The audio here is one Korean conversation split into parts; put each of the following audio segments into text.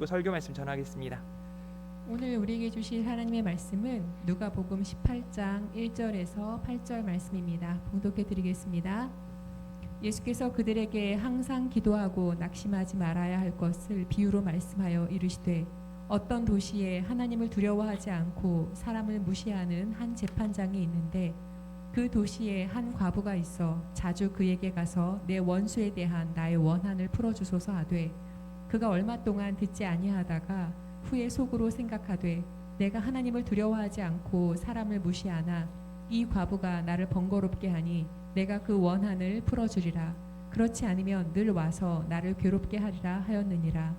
설교 말씀 전하겠습니다. 오늘 우리에게 주실 하나님의 말씀은 누가복음 18장 1절에서 8절 말씀입니다. 봉독해 드리겠습니다. 예수께서 그들에게 항상 기도하고 낙심하지 말아야 할 것을 비유로 말씀하여 이르시되 어떤 도시에 하나님을 두려워하지 않고 사람을 무시하는 한 재판장이 있는데 그 도시에 한 과부가 있어 자주 그에게 가서 내 원수에 대한 나의 원한을 풀어주소서 하되 그가 얼마 동안 듣지 아니하다가 후에 속으로 생각하되 내가 하나님을 두려워하지 않고 사람을 무시하나 이 과부가 나를 번거롭게 하니 내가 그 원한을 풀어주리라. 그렇지 않으면 늘 와서 나를 괴롭게 하리라 하였느니라.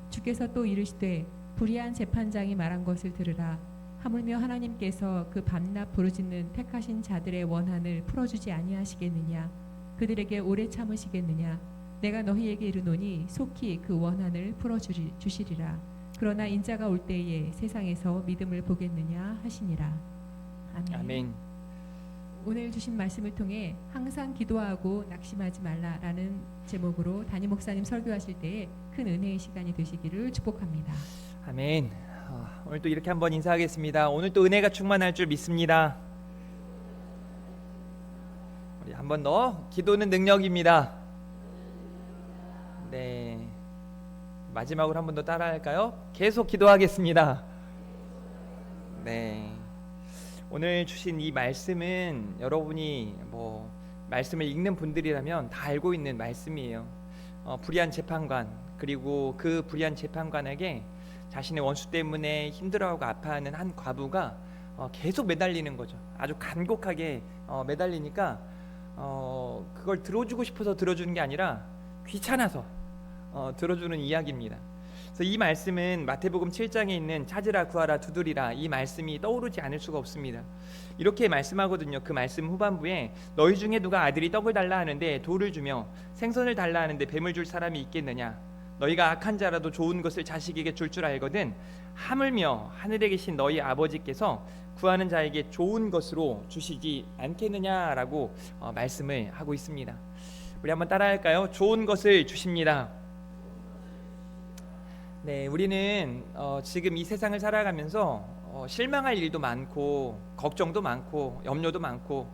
주께서 또 이르시되 불의한 재판장이 말한 것을 들으라. 하물며 하나님께서 그 밤낮 부르짖는 택하신 자들의 원한을 풀어주지 아니하시겠느냐. 그들에게 오래 참으시겠느냐. 내가 너희에게 이르노니 속히 그 원한을 풀어주시리라. 그러나 인자가 올 때에 세상에서 믿음을 보겠느냐 하시니라. 아멘. 아멘. 오늘 주신 말씀을 통해 항상 기도하고 낙심하지 말라라는 제목으로 담임 목사님 설교하실 때에 큰 은혜의 시간이 되시기를 축복합니다. 아멘. 오늘 또 이렇게 한번 인사하겠습니다. 오늘 또 은혜가 충만할 줄 믿습니다. 우리 한 번 더 기도는 능력입니다. 네. 마지막으로 한 번 더 따라할까요? 계속 기도하겠습니다. 네. 오늘 주신 이 말씀은 여러분이 말씀을 읽는 분들이라면 다 알고 있는 말씀이에요. 불의한 재판관, 그리고 그 불의한 재판관에게 자신의 원수 때문에 힘들어하고 아파하는 한 과부가 계속 매달리는 거죠. 아주 간곡하게 매달리니까 그걸 들어주고 싶어서 들어주는 게 아니라 귀찮아서 들어주는 이야기입니다. 그래서 이 말씀은 마태복음 7장에 있는 찾으라 구하라 두드리라 이 말씀이 떠오르지 않을 수가 없습니다. 이렇게 말씀하거든요. 그 말씀 후반부에 너희 중에 누가 아들이 떡을 달라 하는데 돌을 주며 생선을 달라 하는데 뱀을 줄 사람이 있겠느냐. 너희가 악한 자라도 좋은 것을 자식에게 줄 알거든 하물며 하늘에 계신 너희 아버지께서 구하는 자에게 좋은 것으로 주시지 않겠느냐라고 말씀을 하고 있습니다. 우리 한번 따라할까요? 좋은 것을 주십니다. 네, 우리는 지금 이 세상을 살아가면서 실망할 일도 많고 걱정도 많고 염려도 많고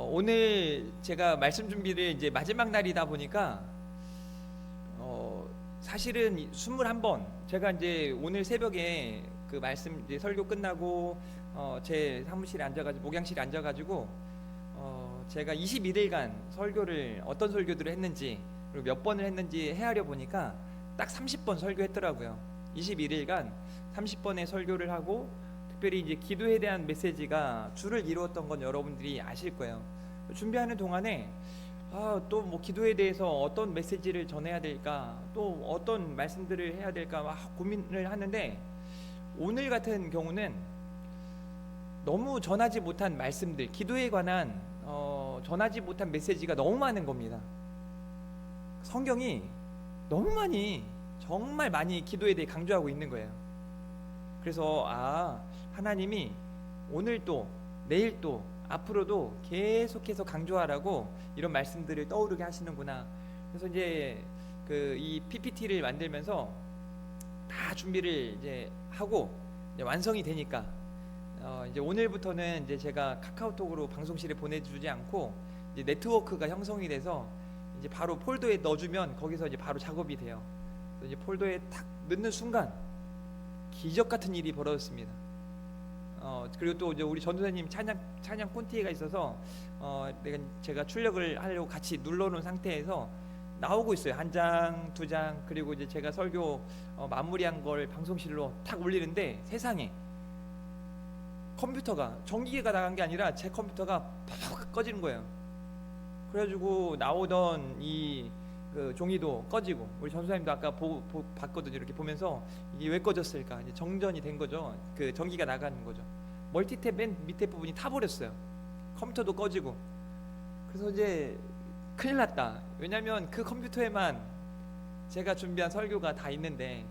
오늘 제가 말씀 준비를 이제 마지막 날이다 보니까 사실은 21번 제가 이제 오늘 새벽에 그 말씀 이제 설교 끝나고 제 사무실에 앉아가지고 목양실에 앉아가지고 제가 21일간 설교를 어떤 설교들을 했는지 그리고 몇 번을 했는지 헤아려 보니까 딱 30번 설교했더라고요. 21일간 30번의 설교를 하고 특별히 이제 기도에 대한 메시지가 주를 이루었던 건 여러분들이 아실 거예요. 준비하는 동안에 또 뭐 기도에 대해서 어떤 메시지를 전해야 될까, 또 어떤 말씀들을 해야 될까 막 고민을 하는데 오늘 같은 경우는 너무 전하지 못한 말씀들, 기도에 관한 전하지 못한 메시지가 너무 많은 겁니다. 성경이 너무 많이 정말 많이 기도에 대해 강조하고 있는 거예요. 그래서 하나님이 오늘 또 내일 또 앞으로도 계속해서 강조하라고 이런 말씀들을 떠오르게 하시는구나. 그래서 이제 이 PPT를 만들면서 다 준비를 이제 하고 이제 완성이 되니까 이제 오늘부터는 이제 제가 카카오톡으로 방송실에 보내주지 않고 이제 네트워크가 형성이 돼서 이제 바로 폴더에 넣어주면 거기서 이제 바로 작업이 돼요. 이제 폴더에 탁 넣는 순간 기적 같은 일이 벌어졌습니다. 그리고 또 이제 우리 전도사님 찬양 콘티가 있어서 제가 출력을 하려고 같이 눌러놓은 상태에서 나오고 있어요. 한 장, 두 장, 그리고 이제 제가 설교 마무리한 걸 방송실로 탁 올리는데 세상에 컴퓨터가 전기가 나간 게 아니라 제 컴퓨터가 팍 꺼지는 거예요. 그래가지고 나오던 그 종이도 꺼지고 우리 전수사님도 아까 봤거든요. 이렇게 보면서 이게 왜 꺼졌을까 이제 정전이 된 거죠. 그 전기가 나가는 거죠. 멀티탭 맨 밑에 부분이 타버렸어요. 컴퓨터도 꺼지고. 그래서 이제 큰일 났다. 왜냐면 그 컴퓨터에만 제가 준비한 설교가 다 있는데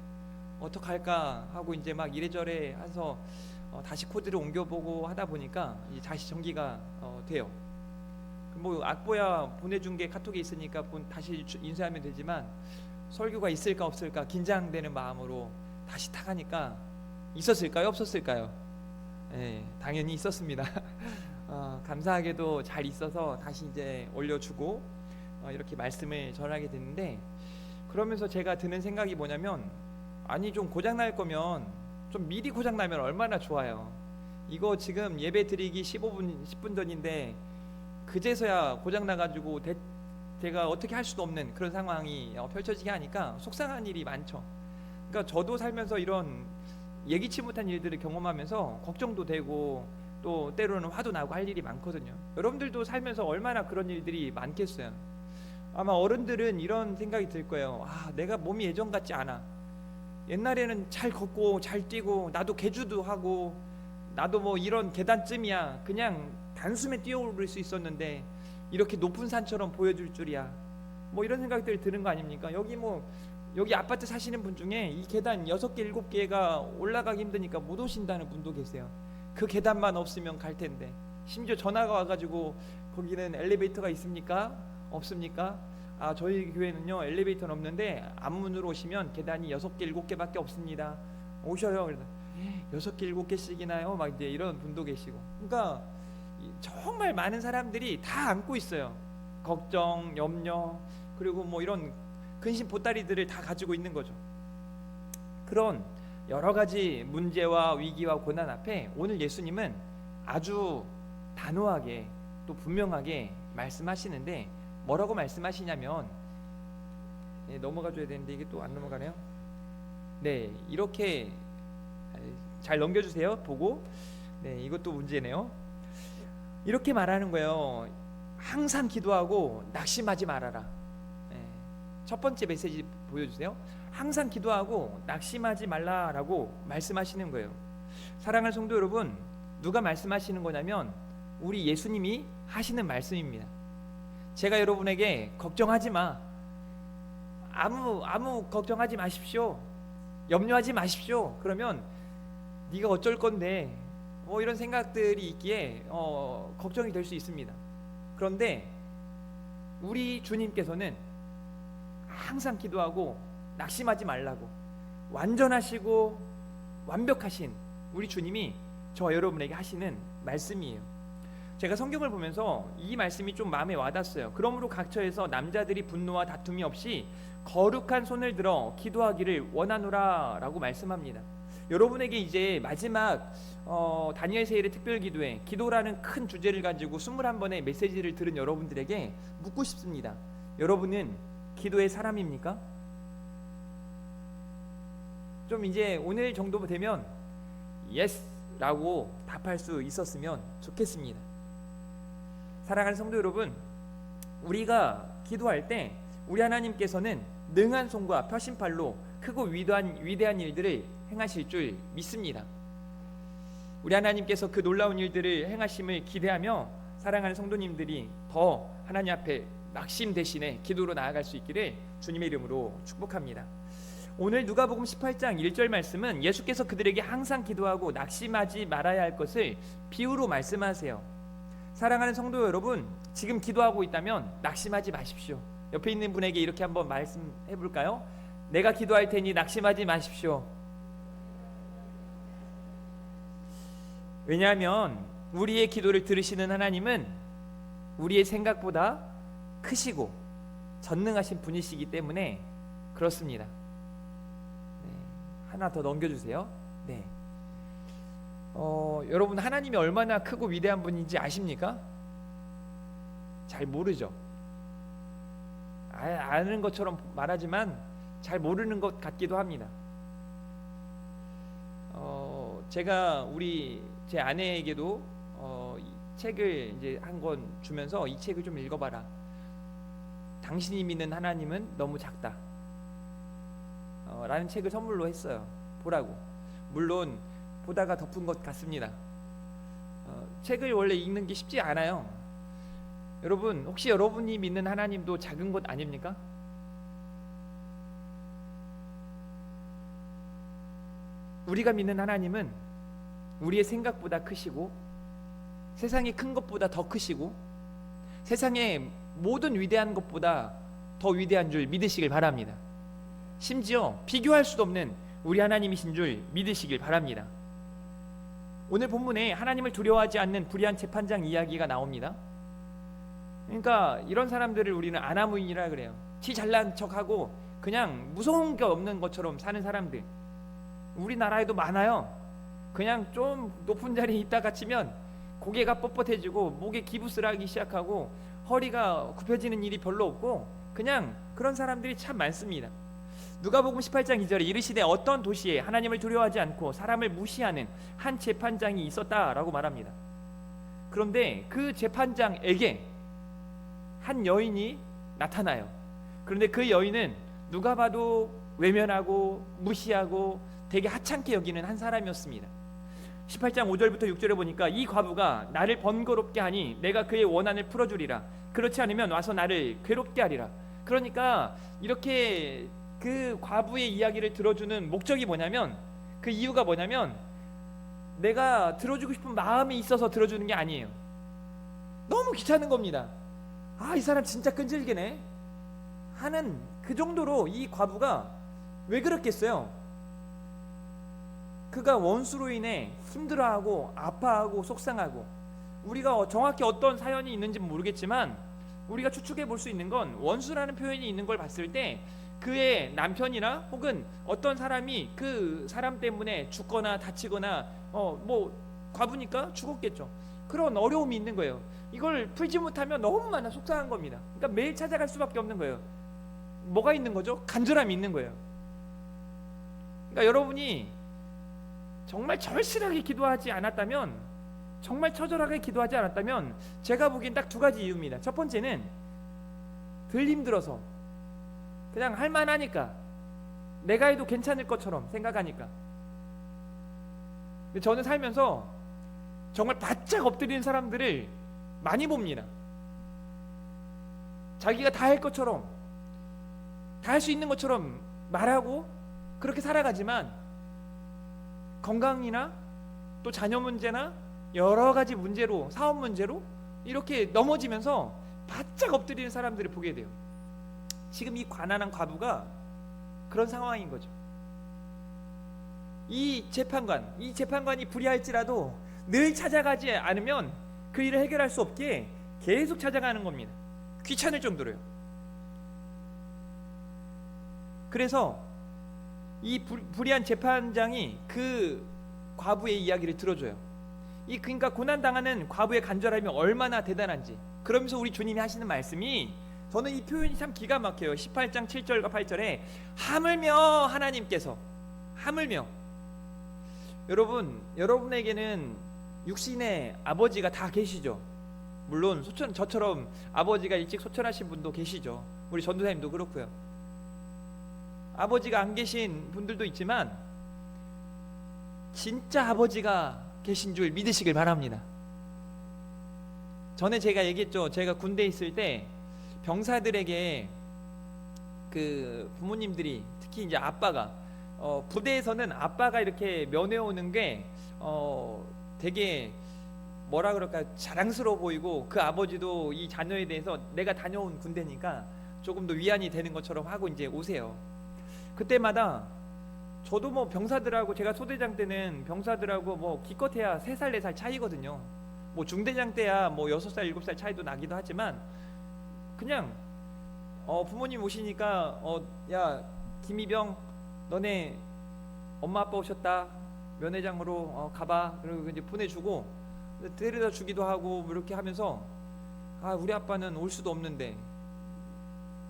어떡할까 하고 이제 막 이래저래 해서 다시 코드를 옮겨보고 하다 보니까 이제 다시 전기가 돼요. 뭐 악보야 보내준 게 카톡에 있으니까 다시 인쇄하면 되지만 설교가 있을까 없을까 긴장되는 마음으로 다시 타가니까 있었을까요? 없었을까요? 네, 당연히 있었습니다. 감사하게도 잘 있어서 다시 이제 올려주고 이렇게 말씀을 전하게 됐는데, 그러면서 제가 드는 생각이 뭐냐면, 아니 좀 고장 날 거면 좀 미리 고장 나면 얼마나 좋아요. 이거 지금 예배 드리기 15분 10분 전인데 그제서야 고장 나가지고 제가 어떻게 할 수도 없는 그런 상황이 펼쳐지게 하니까 속상한 일이 많죠. 그러니까 저도 살면서 이런 예기치 못한 일들을 경험하면서 걱정도 되고 또 때로는 화도 나고 할 일이 많거든요. 여러분들도 살면서 얼마나 그런 일들이 많겠어요. 아마 어른들은 이런 생각이 들 거예요. 내가 몸이 예전 같지 않아. 옛날에는 잘 걷고 잘 뛰고 나도 개주도 하고 나도 뭐 이런 계단쯤이야 그냥 단숨에 뛰어오를 수 있었는데 이렇게 높은 산처럼 보여줄 줄이야. 뭐 이런 생각들이 드는 거 아닙니까? 여기 아파트 사시는 분 중에 이 계단 6개 7개가 올라가기 힘드니까 못 오신다는 분도 계세요. 그 계단만 없으면 갈 텐데. 심지어 전화가 와가지고 거기는 엘리베이터가 있습니까? 없습니까? 저희 교회는요 엘리베이터는 없는데 앞문으로 오시면 계단이 6개 7개밖에 없습니다. 오셔요. 그래서 6개 7개씩이나요? 막 이제 이런 분도 계시고. 그러니까 정말 많은 사람들이 다 안고 있어요. 걱정, 염려, 그리고 뭐 이런 근심 보따리들을 다 가지고 있는 거죠. 그런 여러 가지 문제와 위기와 고난 앞에 오늘 예수님은 아주 단호하게 또 분명하게 말씀하시는데, 뭐라고 말씀하시냐면, 넘어가 줘야 되는데 이게 또 안 넘어가네요. 네, 이렇게 잘 넘겨주세요. 보고. 네, 이것도 문제네요. 이렇게 말하는 거예요. 항상 기도하고 낙심하지 말아라. 첫 번째 메시지 보여주세요. 항상 기도하고 낙심하지 말라라고 말씀하시는 거예요. 사랑하는 성도 여러분, 누가 말씀하시는 거냐면 우리 예수님이 하시는 말씀입니다. 제가 여러분에게 걱정하지 마, 아무 걱정하지 마십시오, 염려하지 마십시오, 그러면 네가 어쩔 건데 뭐 이런 생각들이 있기에 걱정이 될 수 있습니다. 그런데 우리 주님께서는 항상 기도하고 낙심하지 말라고, 완전하시고 완벽하신 우리 주님이 저 여러분에게 하시는 말씀이에요. 제가 성경을 보면서 이 말씀이 좀 마음에 와닿았어요. 그러므로 각처에서 남자들이 분노와 다툼이 없이 거룩한 손을 들어 기도하기를 원하노라 라고 말씀합니다. 여러분에게 이제 마지막 다니엘 세일의 특별기도회, 기도라는 큰 주제를 가지고 21번의 메시지를 들은 여러분들에게 묻고 싶습니다. 여러분은 기도의 사람입니까? 좀 이제 오늘 정도 되면 예스 라고 답할 수 있었으면 좋겠습니다. 사랑하는 성도 여러분, 우리가 기도할 때 우리 하나님께서는 능한 손과 펴신팔로 크고 위대한 일들을 행하실 줄 믿습니다. 우리 하나님께서 그 놀라운 일들을 행하심을 기대하며 사랑하는 성도님들이 더 하나님 앞에 낙심 대신에 기도로 나아갈 수 있기를 주님의 이름으로 축복합니다. 오늘 누가복음 18장 1절 말씀은 예수께서 그들에게 항상 기도하고 낙심하지 말아야 할 것을 비유로 말씀하세요. 사랑하는 성도 여러분, 지금 기도하고 있다면 낙심하지 마십시오. 옆에 있는 분에게 이렇게 한번 말씀해 볼까요? 내가 기도할 테니 낙심하지 마십시오. 왜냐하면 우리의 기도를 들으시는 하나님은 우리의 생각보다 크시고 전능하신 분이시기 때문에 그렇습니다. 네, 하나 더 넘겨주세요. 네. 여러분, 하나님이 얼마나 크고 위대한 분인지 아십니까? 잘 모르죠. 아는 것처럼 말하지만 잘 모르는 것 같기도 합니다. 제가 제 아내에게도 이 책을 이제 한 권 주면서 이 책을 좀 읽어봐라. 당신이 믿는 하나님은 너무 작다. 라는 책을 선물로 했어요. 보라고. 물론 보다가 덮은 것 같습니다. 책을 원래 읽는 게 쉽지 않아요. 여러분, 혹시 여러분이 믿는 하나님도 작은 것 아닙니까? 우리가 믿는 하나님은 우리의 생각보다 크시고 세상이 큰 것보다 더 크시고 세상의 모든 위대한 것보다 더 위대한 줄 믿으시길 바랍니다. 심지어 비교할 수도 없는 우리 하나님이신 줄 믿으시길 바랍니다. 오늘 본문에 하나님을 두려워하지 않는 불의한 재판장 이야기가 나옵니다. 그러니까 이런 사람들을 우리는 아나무인이라 그래요. 지 잘난 척하고 그냥 무서운 게 없는 것처럼 사는 사람들, 우리나라에도 많아요. 그냥 좀 높은 자리에 있다가 치면 고개가 뻣뻣해지고 목에 기부스라기 시작하고 허리가 굽혀지는 일이 별로 없고 그냥 그런 사람들이 참 많습니다. 누가복음 18장 2절에 이르시되 어떤 도시에 하나님을 두려워하지 않고 사람을 무시하는 한 재판장이 있었다라고 말합니다. 그런데 그 재판장에게 한 여인이 나타나요. 그런데 그 여인은 누가 봐도 외면하고 무시하고 되게 하찮게 여기는 한 사람이었습니다. 18장 5절부터 6절에 보니까 이 과부가 나를 번거롭게 하니 내가 그의 원한을 풀어주리라. 그렇지 않으면 와서 나를 괴롭게 하리라. 그러니까 이렇게 그 과부의 이야기를 들어주는 목적이 뭐냐면, 그 이유가 뭐냐면 내가 들어주고 싶은 마음이 있어서 들어주는 게 아니에요. 너무 귀찮은 겁니다. 이 사람 진짜 끈질기네 하는 그 정도로 이 과부가 왜 그랬겠어요? 그가 원수로 인해 힘들어하고 아파하고 속상하고, 우리가 정확히 어떤 사연이 있는지 모르겠지만 우리가 추측해 볼 수 있는 건 원수라는 표현이 있는 걸 봤을 때 그의 남편이나 혹은 어떤 사람이 그 사람 때문에 죽거나 다치거나 뭐 과부니까 죽었겠죠. 그런 어려움이 있는 거예요. 이걸 풀지 못하면 너무나 속상한 겁니다. 그러니까 매일 찾아갈 수밖에 없는 거예요. 뭐가 있는 거죠? 간절함이 있는 거예요. 그러니까 여러분이 정말 절실하게 기도하지 않았다면, 정말 처절하게 기도하지 않았다면 제가 보기엔 딱 두 가지 이유입니다. 첫 번째는 덜 힘들어서, 그냥 할만하니까, 내가 해도 괜찮을 것처럼 생각하니까. 근데 저는 살면서 정말 바짝 엎드리는 사람들을 많이 봅니다. 자기가 다 할 것처럼, 다 할 수 있는 것처럼 말하고 그렇게 살아가지만 건강이나 또 자녀 문제나 여러 가지 문제로, 사업 문제로 이렇게 넘어지면서 바짝 엎드리는 사람들을 보게 돼요. 지금 이 가난한 과부가 그런 상황인 거죠. 이 재판관이 불의할지라도 늘 찾아가지 않으면 그 일을 해결할 수 없기에 계속 찾아가는 겁니다. 귀찮을 정도로요. 그래서 이 불의한 재판장이 그 과부의 이야기를 들어줘요. 그러니까 고난당하는 과부의 간절함이 얼마나 대단한지. 그러면서 우리 주님이 하시는 말씀이, 저는 이 표현이 참 기가 막혀요. 18장 7절과 8절에 하물며 하나님께서, 하물며, 여러분에게는 육신의 아버지가 다 계시죠. 물론 저처럼 아버지가 일찍 소천하신 분도 계시죠. 우리 전도사님도 그렇고요. 아버지가 안 계신 분들도 있지만 진짜 아버지가 계신 줄 믿으시길 바랍니다. 전에 제가 얘기했죠. 제가 군대에 있을 때 병사들에게 그 부모님들이, 특히 이제 아빠가, 부대에서는 아빠가 이렇게 면회 오는 게 되게 뭐라 그럴까, 자랑스러워 보이고, 그 아버지도 이 자녀에 대해서 내가 다녀온 군대니까 조금 더 위안이 되는 것처럼 하고 이제 오세요. 그때마다 저도 뭐 병사들하고, 제가 소대장 때는 병사들하고 뭐 기껏해야 3살 4살 차이거든요. 뭐 중대장 때야 뭐 6살 7살 차이도 나기도 하지만, 그냥 부모님 오시니까 야 김이병, 너네 엄마 아빠 오셨다, 면회장으로 가봐, 그리고 이제 보내주고 데려다 주기도 하고 뭐 이렇게 하면서, 우리 아빠는 올 수도 없는데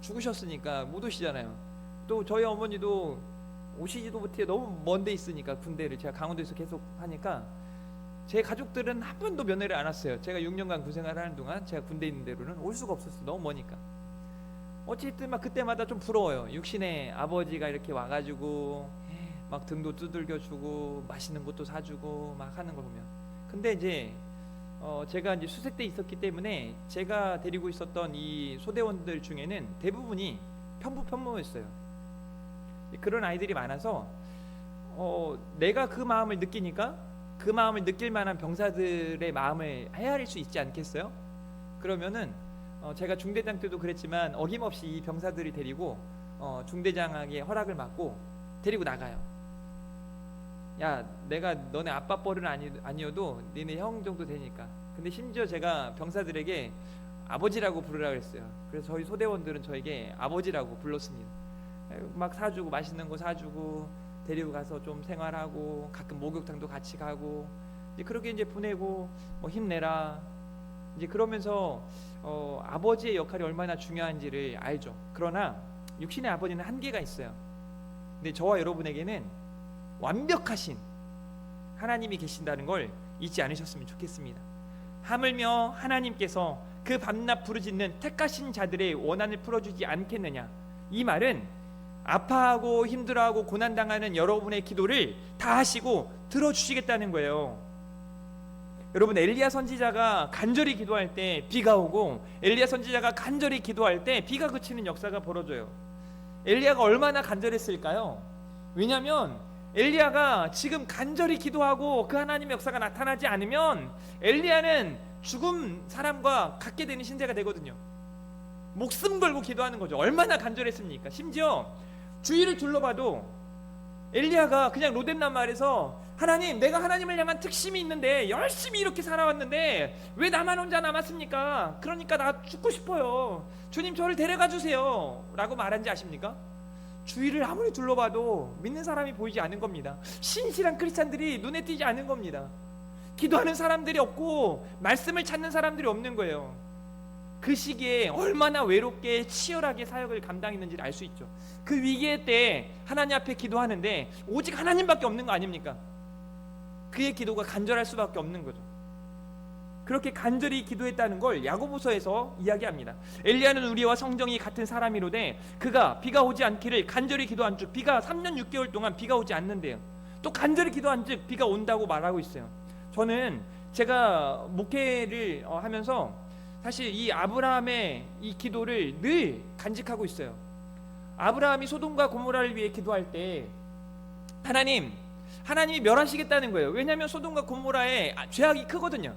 죽으셨으니까 못 오시잖아요. 또 저희 어머니도 오시지도 못해, 너무 먼 데 있으니까. 군대를 제가 강원도에서 계속 하니까 제 가족들은 한 번도 면회를 안 왔어요. 제가 6년간 군생활을 하는 동안 제가 군대 있는 데로는 올 수가 없었어요. 너무 머니까. 어쨌든 막 그때마다 좀 부러워요. 육신의 아버지가 이렇게 와가지고 막 등도 두들겨주고 맛있는 것도 사주고 막 하는 걸 보면. 근데 이제 제가 이제 수색대에 있었기 때문에 제가 데리고 있었던 이 소대원들 중에는 대부분이 편부편무했어요. 그런 아이들이 많아서 내가 그 마음을 느끼니까 그 마음을 느낄 만한 병사들의 마음을 헤아릴 수 있지 않겠어요? 그러면은 제가 중대장 때도 그랬지만 어김없이 이 병사들이 데리고 중대장에게 허락을 받고 데리고 나가요. 야, 내가 너네 아빠 뻘은 아니어도 니네 형 정도 되니까. 근데 심지어 제가 병사들에게 아버지라고 부르라 그랬어요. 그래서 저희 소대원들은 저에게 아버지라고 불렀습니다. 막 사주고 맛있는 거 사주고 데리고 가서 좀 생활하고 가끔 목욕탕도 같이 가고 이제 그렇게 이제 보내고 힘내라 이제 그러면서 아버지의 역할이 얼마나 중요한지를 알죠. 그러나 육신의 아버지는 한계가 있어요. 근데 저와 여러분에게는 완벽하신 하나님이 계신다는 걸 잊지 않으셨으면 좋겠습니다. 하물며 하나님께서 그 밤낮 부르짖는 택하신 자들의 원한을 풀어주지 않겠느냐. 이 말은 아파하고 힘들어하고 고난당하는 여러분의 기도를 다 하시고 들어주시겠다는 거예요. 여러분, 엘리야 선지자가 간절히 기도할 때 비가 오고 엘리야 선지자가 간절히 기도할 때 비가 그치는 역사가 벌어져요. 엘리야가 얼마나 간절했을까요? 왜냐하면 엘리야가 지금 간절히 기도하고 그 하나님의 역사가 나타나지 않으면 엘리야는 죽은 사람과 같게 되는 신세가 되거든요. 목숨 걸고 기도하는 거죠. 얼마나 간절했습니까? 심지어 주위를 둘러봐도 엘리야가 그냥 로뎀난 마을에서 하나님, 내가 하나님을 향한 특심이 있는데 열심히 이렇게 살아왔는데 왜 나만 혼자 남았습니까? 그러니까 나 죽고 싶어요. 주님, 저를 데려가 주세요 라고 말한지 아십니까? 주위를 아무리 둘러봐도 믿는 사람이 보이지 않은 겁니다. 신실한 크리스찬들이 눈에 띄지 않은 겁니다. 기도하는 사람들이 없고 말씀을 찾는 사람들이 없는 거예요. 그 시기에 얼마나 외롭게 치열하게 사역을 감당했는지를 알 수 있죠. 그 위기의 때 하나님 앞에 기도하는데 오직 하나님밖에 없는 거 아닙니까? 그의 기도가 간절할 수밖에 없는 거죠. 그렇게 간절히 기도했다는 걸 야고보서에서 이야기합니다. 엘리야는 우리와 성정이 같은 사람이로되 그가 비가 오지 않기를 간절히 기도한 즉 비가 3년 6개월 동안 비가 오지 않는데요. 또 간절히 기도한 즉 비가 온다고 말하고 있어요. 저는 제가 목회를 하면서 사실 이 아브라함의 이 기도를 늘 간직하고 있어요. 아브라함이 소돔과 고모라를 위해 기도할 때 하나님이 멸하시겠다는 거예요. 왜냐하면 소돔과 고모라의 죄악이 크거든요.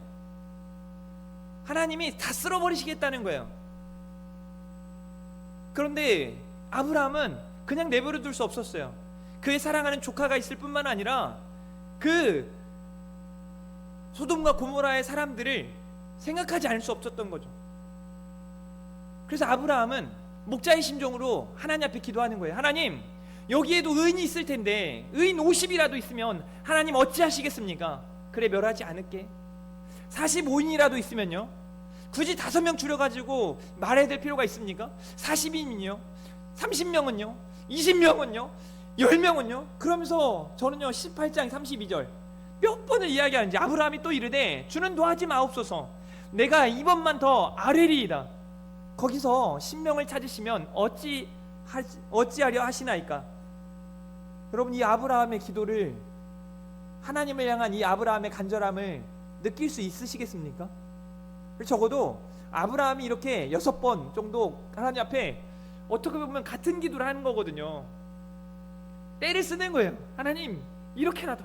하나님이 다 쓸어버리시겠다는 거예요. 그런데 아브라함은 그냥 내버려 둘 수 없었어요. 그의 사랑하는 조카가 있을 뿐만 아니라 그 소돔과 고모라의 사람들을 생각하지 않을 수 없었던 거죠. 그래서 아브라함은 목자의 심정으로 하나님 앞에 기도하는 거예요. 하나님, 여기에도 의인이 있을 텐데 의인 50이라도 있으면 하나님 어찌하시겠습니까? 그래, 멸하지 않을게. 45인이라도 있으면요, 굳이 5명 줄여가지고 말해야 될 필요가 있습니까? 40인은요, 30명은요, 20명은요, 10명은요. 그러면서 저는요 18장 32절 몇 번을 이야기하는지 아브라함이 또 이르되 주는 도하지 마옵소서. 내가 이번만 더 아뢰리이다. 거기서 신명을 찾으시면 어찌하려 하시나이까. 여러분, 이 아브라함의 기도를, 하나님을 향한 이 아브라함의 간절함을 느낄 수 있으시겠습니까? 적어도 아브라함이 이렇게 6번 정도 하나님 앞에 어떻게 보면 같은 기도를 하는 거거든요. 때를 쓰는 거예요. 하나님, 이렇게라도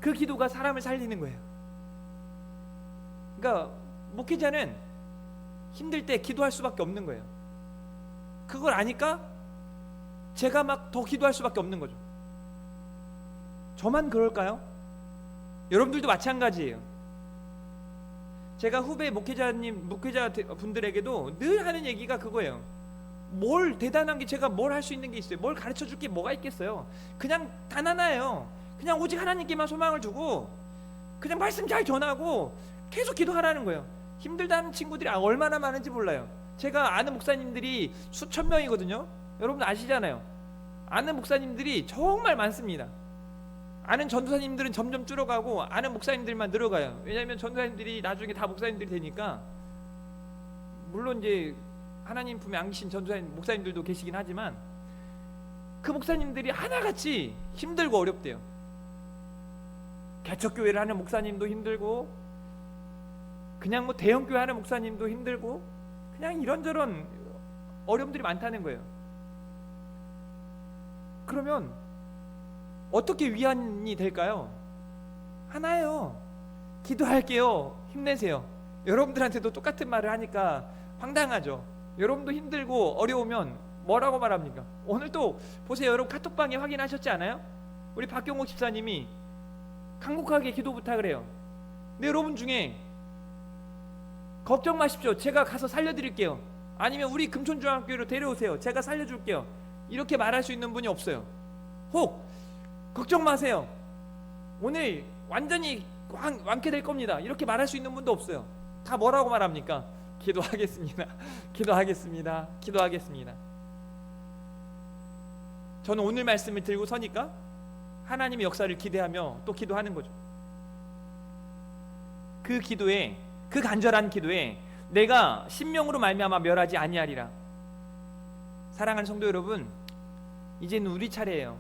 그 기도가 사람을 살리는 거예요. 그러니까 목회자는 힘들 때 기도할 수밖에 없는 거예요. 그걸 아니까 제가 막 더 기도할 수밖에 없는 거죠. 저만 그럴까요? 여러분들도 마찬가지예요. 제가 후배 목회자 분들에게도 늘 하는 얘기가 그거예요. 뭘 대단한 게, 제가 뭘 할 수 있는 게 있어요? 뭘 가르쳐 줄 게 뭐가 있겠어요? 그냥 단 하나예요. 그냥 오직 하나님께만 소망을 두고 그냥 말씀 잘 전하고 계속 기도하라는 거예요. 힘들다는 친구들이 얼마나 많은지 몰라요. 제가 아는 목사님들이 수천 명이거든요. 여러분 아시잖아요. 아는 목사님들이 정말 많습니다. 아는 전도사님들은 점점 줄어가고 아는 목사님들만 늘어가요. 왜냐하면 전도사님들이 나중에 다 목사님들이 되니까. 물론 이제 하나님 품에 안기신 전도사님, 목사님들도 계시긴 하지만 그 목사님들이 하나같이 힘들고 어렵대요. 개척교회를 하는 목사님도 힘들고, 그냥 뭐 대형교회 하는 목사님도 힘들고, 그냥 이런저런 어려움들이 많다는 거예요. 그러면 어떻게 위안이 될까요? 하나예요. 기도할게요. 힘내세요. 여러분들한테도 똑같은 말을 하니까 황당하죠. 여러분도 힘들고 어려우면 뭐라고 말합니까? 오늘 또 보세요. 여러분 카톡방에 확인하셨지 않아요? 우리 박경옥 집사님이 간곡하게 기도 부탁을 해요. 근데 여러분 중에 걱정 마십시오, 제가 가서 살려드릴게요, 아니면 우리 금촌중학교로 데려오세요, 제가 살려줄게요, 이렇게 말할 수 있는 분이 없어요. 혹 걱정 마세요, 오늘 완전히 완쾌될 겁니다, 이렇게 말할 수 있는 분도 없어요. 다 뭐라고 말합니까? 기도하겠습니다. 기도하겠습니다. 기도하겠습니다. 저는 오늘 말씀을 들고 서니까 하나님의 역사를 기대하며 또 기도하는 거죠. 그 기도에, 그 간절한 기도에 내가 신명으로 말미암아 멸하지 아니하리라. 사랑하는 성도 여러분, 이제는 우리 차례예요.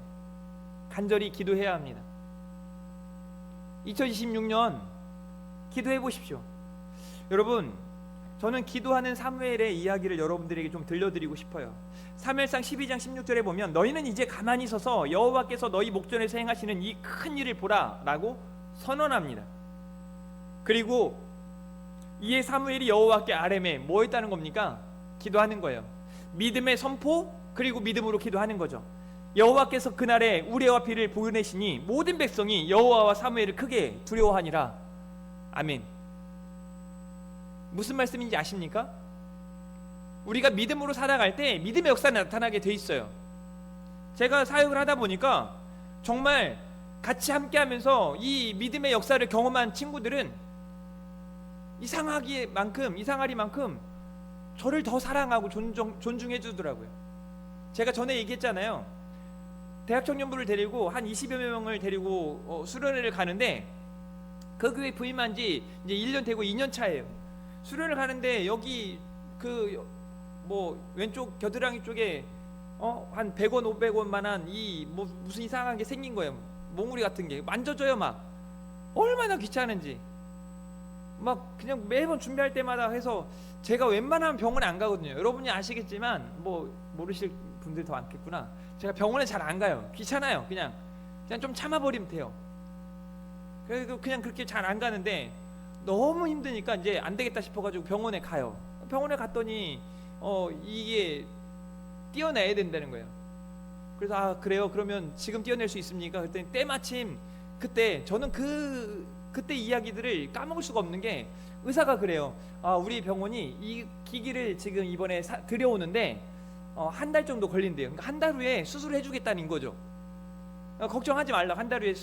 간절히 기도해야 합니다. 2026년 기도해 보십시오. 여러분, 저는 기도하는 사무엘의 이야기를 여러분들에게 좀 들려드리고 싶어요. 사무엘상 12장 16절에 보면 너희는 이제 가만히 서서 여호와께서 너희 목전에서 행하시는 이 큰 일을 보라 라고 선언합니다. 그리고 이에 사무엘이 여호와께 아뢰매 뭐 했다는 겁니까? 기도하는 거예요. 믿음의 선포, 그리고 믿음으로 기도하는 거죠. 여호와께서 그날에 우레와 비를 보내시니 모든 백성이 여호와와 사무엘을 크게 두려워하니라. 아멘. 무슨 말씀인지 아십니까? 우리가 믿음으로 살아갈 때 믿음의 역사가 나타나게 돼 있어요. 제가 사역을 하다 보니까 정말 같이 함께하면서 이 믿음의 역사를 경험한 친구들은 이상하리만큼 저를 더 사랑하고 존중해 주더라고요. 제가 전에 얘기했잖아요. 대학 청년부를 데리고 한 20여 명을 데리고 수련회를 가는데 그 교회 부임한 지 이제 1년 되고 2년 차예요. 수련을 가는데 여기 그 뭐 왼쪽 겨드랑이 쪽에 한 100원 500원만한 이 뭐 무슨 이상한 게 생긴 거예요. 몽우리 같은 게 만져져요. 막 얼마나 귀찮은지 막 그냥 매번 준비할 때마다 해서 제가 웬만하면 병원에 안 가거든요. 여러분이 아시겠지만 뭐 모르실 분들 더 많겠구나. 제가 병원에 잘 안 가요. 귀찮아요. 그냥 좀 참아버리면 돼요. 그래서 그냥 그렇게 잘 안 가는데 너무 힘드니까 이제 안 되겠다 싶어가지고 병원에 가요. 병원에 갔더니 이게 떼어내야 된다는 거예요. 그래서 아 그래요? 그러면 지금 떼어낼 수 있습니까? 그랬더니 때마침 그때 저는 그때 이야기들을 까먹을 수가 없는 게 의사가 그래요. 아 우리 병원이 이 기기를 지금 이번에 들여오는데 한 달 정도 걸린대요. 그러니까 한 달 후에 수술을 해주겠다는 거죠. 걱정하지 말라. 한 달 후에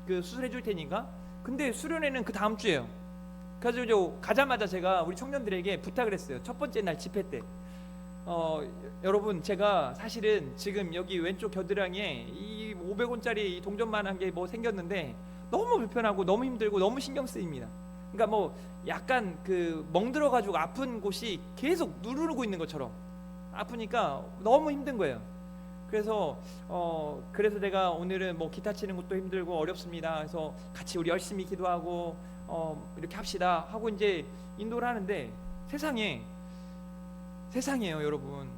수술해 줄 테니까. 근데 수련회는 그 다음 주예요. 그래서 가자마자 제가 우리 청년들에게 부탁을 했어요. 첫 번째 날 집회 때 여러분 제가 사실은 지금 여기 왼쪽 겨드랑이에 이 500원짜리 동전만한 게 뭐 생겼는데 너무 불편하고 너무 힘들고 너무 신경 쓰입니다. 그러니까 뭐 약간 그 멍들어가지고 아픈 곳이 계속 누르고 있는 것처럼 아프니까 너무 힘든 거예요. 그래서 제가 오늘은 뭐 기타 치는 것도 힘들고 어렵습니다. 그래서 같이 우리 열심히 기도하고 이렇게 합시다 하고 이제 인도를 하는데 세상이에요, 여러분.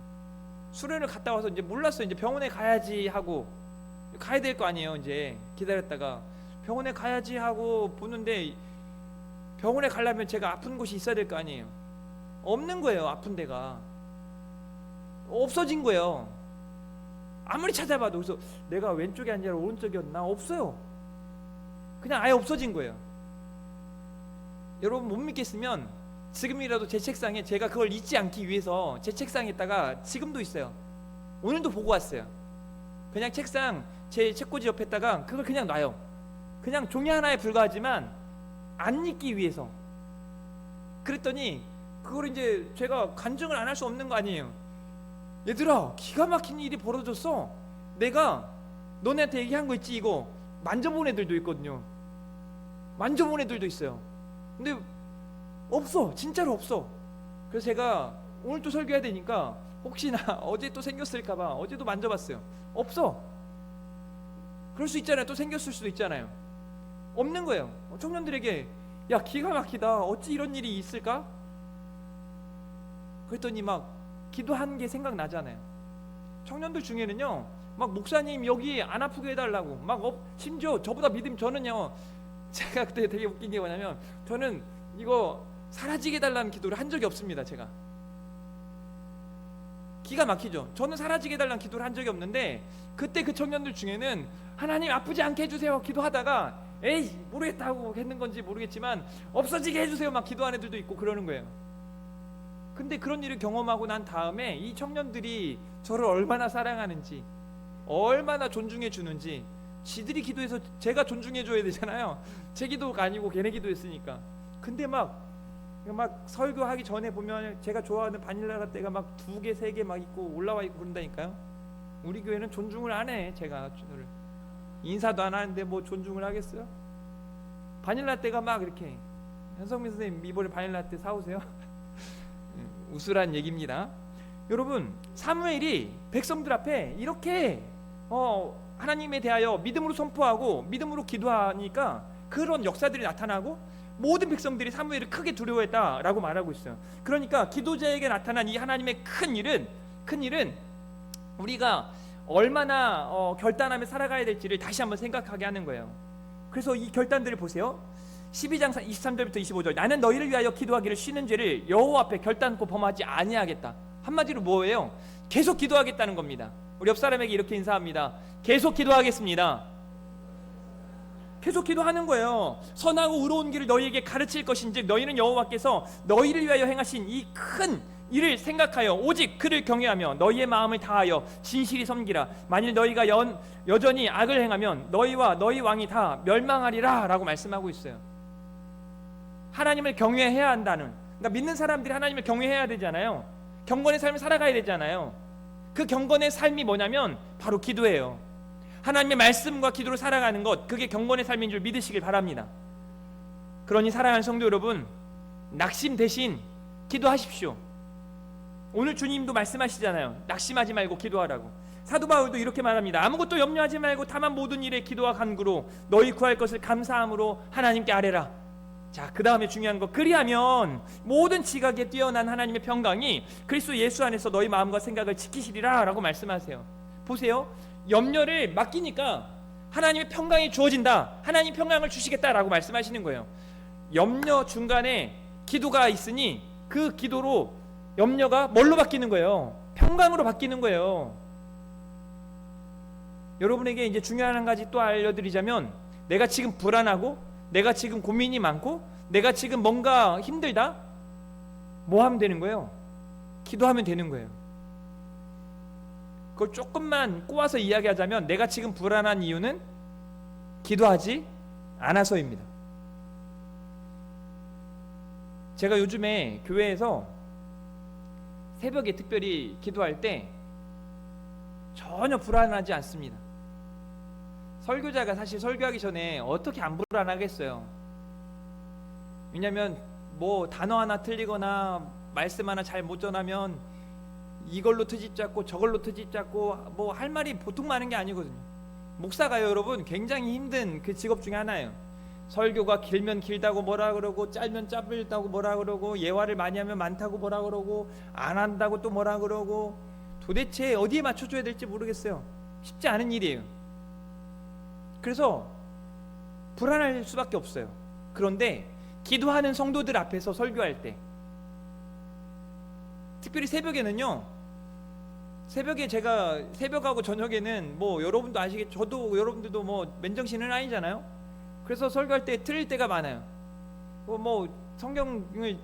수련을 갔다 와서 이제 몰랐어요. 이제 병원에 가야지 하고 가야 될 거 아니에요. 이제 기다렸다가 병원에 가야지 하고 보는데 병원에 가려면 제가 아픈 곳이 있어야 될 거 아니에요. 없는 거예요. 아픈 데가 없어진 거예요. 아무리 찾아봐도. 그래서 내가 왼쪽이 아니라 오른쪽이었나? 없어요. 그냥 아예 없어진 거예요. 여러분 못 믿겠으면 지금이라도 제 책상에, 제가 그걸 잊지 않기 위해서 제 책상에다가 지금도 있어요. 오늘도 보고 왔어요. 그냥 책상 제 책꽂이 옆에다가 그걸 그냥 놔요. 그냥 종이 하나에 불과하지만 안 잊기 위해서. 그랬더니 그걸 이제 제가 간증을 안 할 수 없는 거 아니에요. 얘들아 기가 막힌 일이 벌어졌어. 내가 너네한테 얘기한 거 있지? 이거 만져본 애들도 있거든요. 만져본 애들도 있어요. 근데 없어. 진짜로 없어. 그래서 제가 오늘 또 설교해야 되니까 혹시나 어제 또 생겼을까봐 어제도 만져봤어요. 없어. 그럴 수 있잖아요. 또 생겼을 수도 있잖아요. 없는 거예요. 청년들에게 야 기가 막히다. 어찌 이런 일이 있을까? 그랬더니 막 기도한 게 생각나잖아요. 청년들 중에는요 막 목사님 여기 안 아프게 해달라고 막 심지어 저보다 저는요 제가 그때 되게 웃긴 게 뭐냐면 저는 이거 사라지게 해달라는 기도를 한 적이 없습니다. 제가 기가 막히죠. 저는 사라지게 해달라는 기도를 한 적이 없는데 그때 그 청년들 중에는 하나님 아프지 않게 해주세요 기도하다가 에이 모르겠다고 했는 건지 모르겠지만 없어지게 해주세요 막 기도하는 애들도 있고 그러는 거예요. 근데 그런 일을 경험하고 난 다음에 이 청년들이 저를 얼마나 사랑하는지, 얼마나 존중해 주는지, 지들이 기도해서 제가 존중해 줘야 되잖아요. 제 기도가 아니고 걔네 기도했으니까. 근데 막 설교하기 전에 보면 제가 좋아하는 바닐라 라떼가 막 2개, 3개 막 있고 올라와 있고 그런다니까요. 우리 교회는 존중을 안 해. 제가 저를 인사도 안 하는데 뭐 존중을 하겠어요? 바닐라 라떼가 막 이렇게, 현성민 선생님 이번에 바닐라 라떼 사오세요. 우스란 얘기입니다. 여러분, 사무엘이 백성들 앞에 이렇게 하나님에 대하여 믿음으로 선포하고 믿음으로 기도하니까 그런 역사들이 나타나고 모든 백성들이 사무엘을 크게 두려워했다라고 말하고 있어요. 그러니까 기도자에게 나타난 이 하나님의 큰 일은 우리가 얼마나 결단하며 살아가야 될지를 다시 한번 생각하게 하는 거예요. 그래서 이 결단들을 보세요. 12장 23절부터 25절, 나는 너희를 위하여 기도하기를 쉬는 죄를 여호와 앞에 결단코 범하지 아니하겠다. 한마디로 뭐예요? 계속 기도하겠다는 겁니다. 우리 옆 사람에게 이렇게 인사합니다. 계속 기도하겠습니다. 계속 기도하는 거예요. 선하고 의로운 길을 너희에게 가르칠 것인즉 너희는 여호와께서 너희를 위하여 행하신 이 큰 일을 생각하여 오직 그를 경외하며 너희의 마음을 다하여 진실히 섬기라. 만일 너희가 여전히 악을 행하면 너희와 너희 왕이 다 멸망하리라 라고 말씀하고 있어요. 하나님을 경외해야 한다는, 그러니까 믿는 사람들이 하나님을 경외해야 되잖아요. 경건의 삶을 살아가야 되잖아요. 그 경건의 삶이 뭐냐면 바로 기도예요. 하나님의 말씀과 기도로 살아가는 것, 그게 경건의 삶인 줄 믿으시길 바랍니다. 그러니 사랑하는 성도 여러분, 낙심 대신 기도하십시오. 오늘 주님도 말씀하시잖아요. 낙심하지 말고 기도하라고. 사도 바울도 이렇게 말합니다. 아무것도 염려하지 말고 다만 모든 일에 기도와 간구로 너희 구할 것을 감사함으로 하나님께 아뢰라. 자, 그 다음에 중요한 거, 그리하면 모든 지각에 뛰어난 하나님의 평강이 그리스도 예수 안에서 너희 마음과 생각을 지키시리라 라고 말씀하세요. 보세요, 염려를 맡기니까 하나님의 평강이 주어진다, 하나님 평강을 주시겠다라고 말씀하시는 거예요. 염려 중간에 기도가 있으니 그 기도로 염려가 뭘로 바뀌는 거예요? 평강으로 바뀌는 거예요. 여러분에게 이제 중요한 한 가지 또 알려드리자면, 내가 지금 불안하고 내가 지금 고민이 많고 내가 지금 뭔가 힘들다? 뭐 하면 되는 거예요? 기도하면 되는 거예요. 그걸 조금만 꼬아서 이야기하자면, 내가 지금 불안한 이유는 기도하지 않아서입니다. 제가 요즘에 교회에서 새벽에 특별히 기도할 때 전혀 불안하지 않습니다. 설교자가 사실 설교하기 전에 어떻게 안 불안하겠어요. 왜냐하면 뭐 단어 하나 틀리거나 말씀 하나 잘 못 전하면 이걸로 트집 잡고 저걸로 트집 잡고 뭐 할 말이 보통 많은 게 아니거든요. 목사가요, 여러분, 굉장히 힘든 그 직업 중에 하나예요. 설교가 길면 길다고 뭐라 그러고 짧으면 짧다고 뭐라 그러고 예화를 많이 하면 많다고 뭐라 그러고 안 한다고 또 뭐라 그러고, 도대체 어디에 맞춰줘야 될지 모르겠어요. 쉽지 않은 일이에요. 그래서 불안할 수밖에 없어요. 그런데 기도하는 성도들 앞에서 설교할 때, 특별히 새벽에는요, 새벽에 제가 새벽하고 저녁에는 뭐 여러분도 아시겠죠. 저도 여러분들도 뭐 맨정신은 아니잖아요. 그래서 설교할 때 틀릴 때가 많아요. 뭐 성경을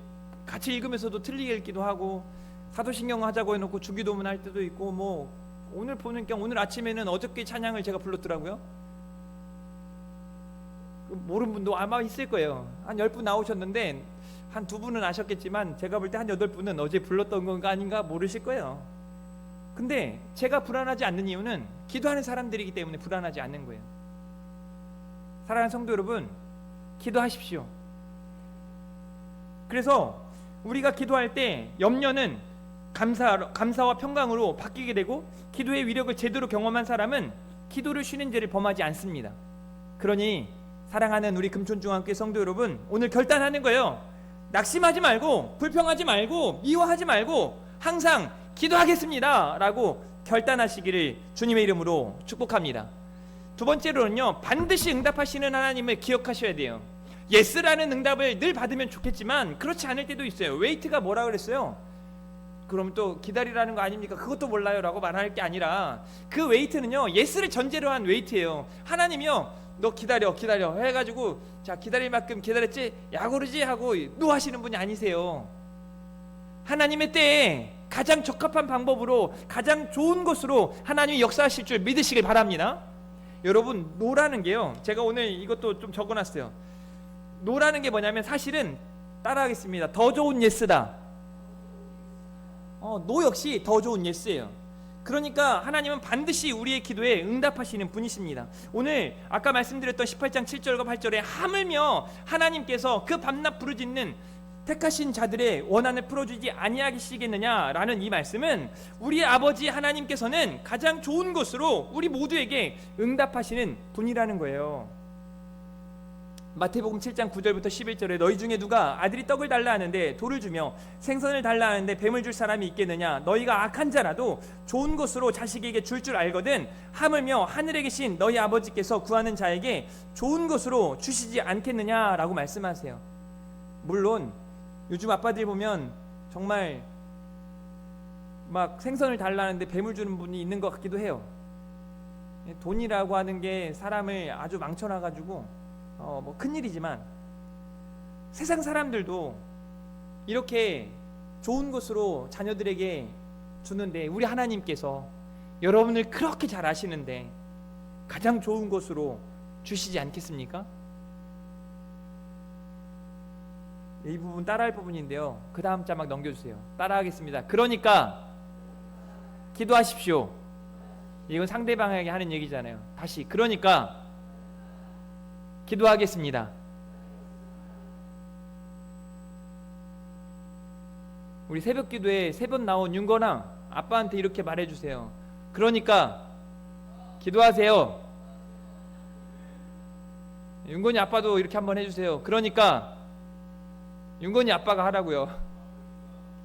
같이 읽으면서도 틀리게 읽기도 하고, 사도신경 하자고 해놓고 주기도문 할 때도 있고, 뭐 오늘 보니까 오늘 아침에는 어저께 찬양을 제가 불렀더라고요. 모르는 분도 아마 있을 거예요. 한 10분 나오셨는데 한 2분은 아셨겠지만 제가 볼 때 한 8분은 어제 불렀던 건가 아닌가 모르실 거예요. 근데 제가 불안하지 않는 이유는 기도하는 사람들이기 때문에 불안하지 않는 거예요. 사랑하는 성도 여러분, 기도하십시오. 그래서 우리가 기도할 때 염려는 감사와 평강으로 바뀌게 되고, 기도의 위력을 제대로 경험한 사람은 기도를 쉬는 죄를 범하지 않습니다. 그러니 사랑하는 우리 금촌중앙교회 성도 여러분, 오늘 결단하는 거예요. 낙심하지 말고 불평하지 말고 미워하지 말고 항상 기도하겠습니다 라고 결단하시기를 주님의 이름으로 축복합니다. 두 번째로는요, 반드시 응답하시는 하나님을 기억하셔야 돼요. 예스라는 응답을 늘 받으면 좋겠지만 그렇지 않을 때도 있어요. 웨이트가 뭐라 그랬어요? 그럼 또 기다리라는 거 아닙니까? 그것도 몰라요 라고 말할 게 아니라 그 웨이트는요 예스를 전제로 한 웨이트예요. 하나님이요 너 기다려 해가지고 자 기다릴 만큼 기다렸지 야구르지 하고 노하시는 분이 아니세요. 하나님의 때에 가장 적합한 방법으로 가장 좋은 것으로 하나님이 역사하실 줄 믿으시길 바랍니다. 여러분 노라는 게요, 제가 오늘 이것도 좀 적어놨어요. 노라는 게 뭐냐면 사실은 따라하겠습니다. 더 좋은 예스다. 노 역시 더 좋은 예스예요. 그러니까 하나님은 반드시 우리의 기도에 응답하시는 분이십니다. 오늘 아까 말씀드렸던 18장 7절과 8절에 하물며 하나님께서 그 밤낮 부르짖는 택하신 자들의 원한을 풀어주지 아니하시겠느냐라는 이 말씀은 우리 아버지 하나님께서는 가장 좋은 것으로 우리 모두에게 응답하시는 분이라는 거예요. 마태복음 7장 9절부터 11절에 너희 중에 누가 아들이 떡을 달라 하는데 돌을 주며 생선을 달라 하는데 뱀을 줄 사람이 있겠느냐. 너희가 악한 자라도 좋은 것으로 자식에게 줄 알거든 하물며 하늘에 계신 너희 아버지께서 구하는 자에게 좋은 것으로 주시지 않겠느냐라고 말씀하세요. 물론 요즘 아빠들 보면 정말 막 생선을 달라는데 뱀을 주는 분이 있는 것 같기도 해요. 돈이라고 하는 게 사람을 아주 망쳐놔가지고 뭐 큰일이지만 세상 사람들도 이렇게 좋은 것으로 자녀들에게 주는데 우리 하나님께서 여러분을 그렇게 잘 아시는데 가장 좋은 것으로 주시지 않겠습니까? 이 부분 따라할 부분인데요, 그 다음 자막 넘겨주세요. 따라하겠습니다. 그러니까 기도하십시오. 이건 상대방에게 하는 얘기잖아요. 다시 그러니까 기도하겠습니다. 우리 새벽 기도에 3번 나온 윤건아 아빠한테 이렇게 말해주세요. 그러니까 기도하세요. 윤건이 아빠도 이렇게 한번 해주세요. 그러니까 윤건이 아빠가 하라고요.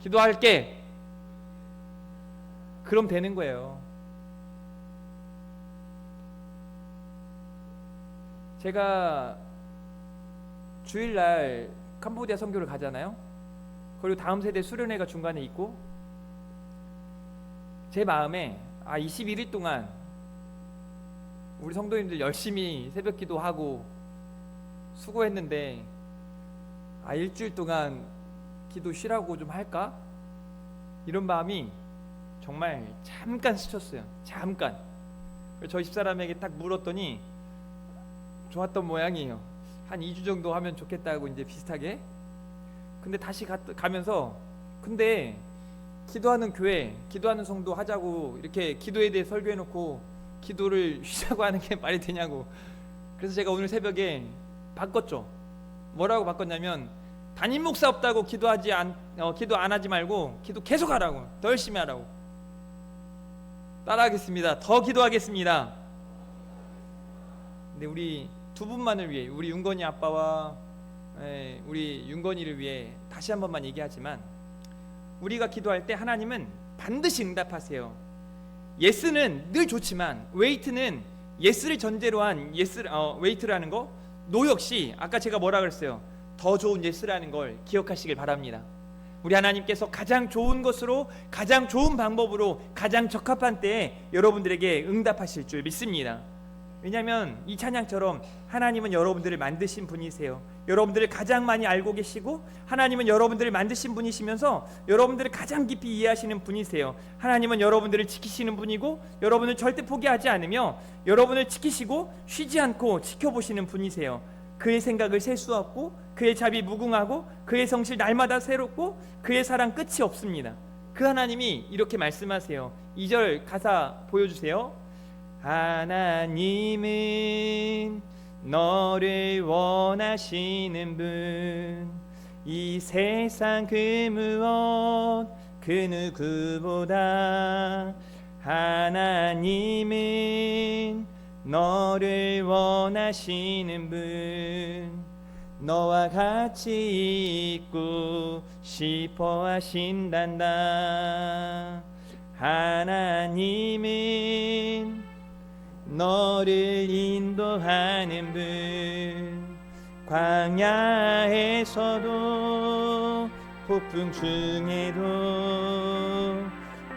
기도할게. 그럼 되는 거예요. 제가 주일날 캄보디아 선교를 가잖아요. 그리고 다음 세대 수련회가 중간에 있고 제 마음에 21일 동안 우리 성도님들 열심히 새벽 기도하고 수고했는데 일주일 동안 기도 쉬라고 좀 할까? 이런 마음이 정말 잠깐 스쳤어요. 잠깐. 저희 집사람에게 딱 물었더니 좋았던 모양이에요. 한 2주 정도 하면 좋겠다고 이제 비슷하게. 근데 다시 가면서 근데 기도하는 교회, 기도하는 성도 하자고 이렇게 기도에 대해 설교해놓고 기도를 쉬자고 하는 게 말이 되냐고. 그래서 제가 오늘 새벽에 바꿨죠. 뭐라고 바꿨냐면 담임 목사 없다고 기도 안 하지 말고 기도 계속 하라고, 더 열심히 하라고. 따라하겠습니다. 더 기도하겠습니다. 근데 우리 두 분만을 위해, 우리 윤건이 아빠와 우리 윤건이를 위해 다시 한 번만 얘기하지만 우리가 기도할 때 하나님은 반드시 응답하세요. 예스는 늘 좋지만 웨이트는 예스를 전제로 한 웨이트라는 거, 노 역시 아까 제가 뭐라 그랬어요? 더 좋은 예스라는 걸 기억하시길 바랍니다. 우리 하나님께서 가장 좋은 것으로 가장 좋은 방법으로 가장 적합한 때에 여러분들에게 응답하실 줄 믿습니다. 왜냐하면 이 찬양처럼 하나님은 여러분들을 만드신 분이세요. 여러분들을 가장 많이 알고 계시고 하나님은 여러분들을 만드신 분이시면서 여러분들을 가장 깊이 이해하시는 분이세요. 하나님은 여러분들을 지키시는 분이고 여러분을 절대 포기하지 않으며 여러분을 지키시고 쉬지 않고 지켜보시는 분이세요. 그의 생각을 셀 수 없고 그의 자비 무궁하고 그의 성실 날마다 새롭고 그의 사랑 끝이 없습니다. 그 하나님이 이렇게 말씀하세요. 2절 가사 보여주세요. 하나님은 너를 원하시는 분, 이 세상 그 무엇 그 누구보다 하나님은 너를 원하시는 분, 너와 같이 있고 싶어 하신단다. 하나님은 너를 인도하는 분, 광야에서도 폭풍 중에도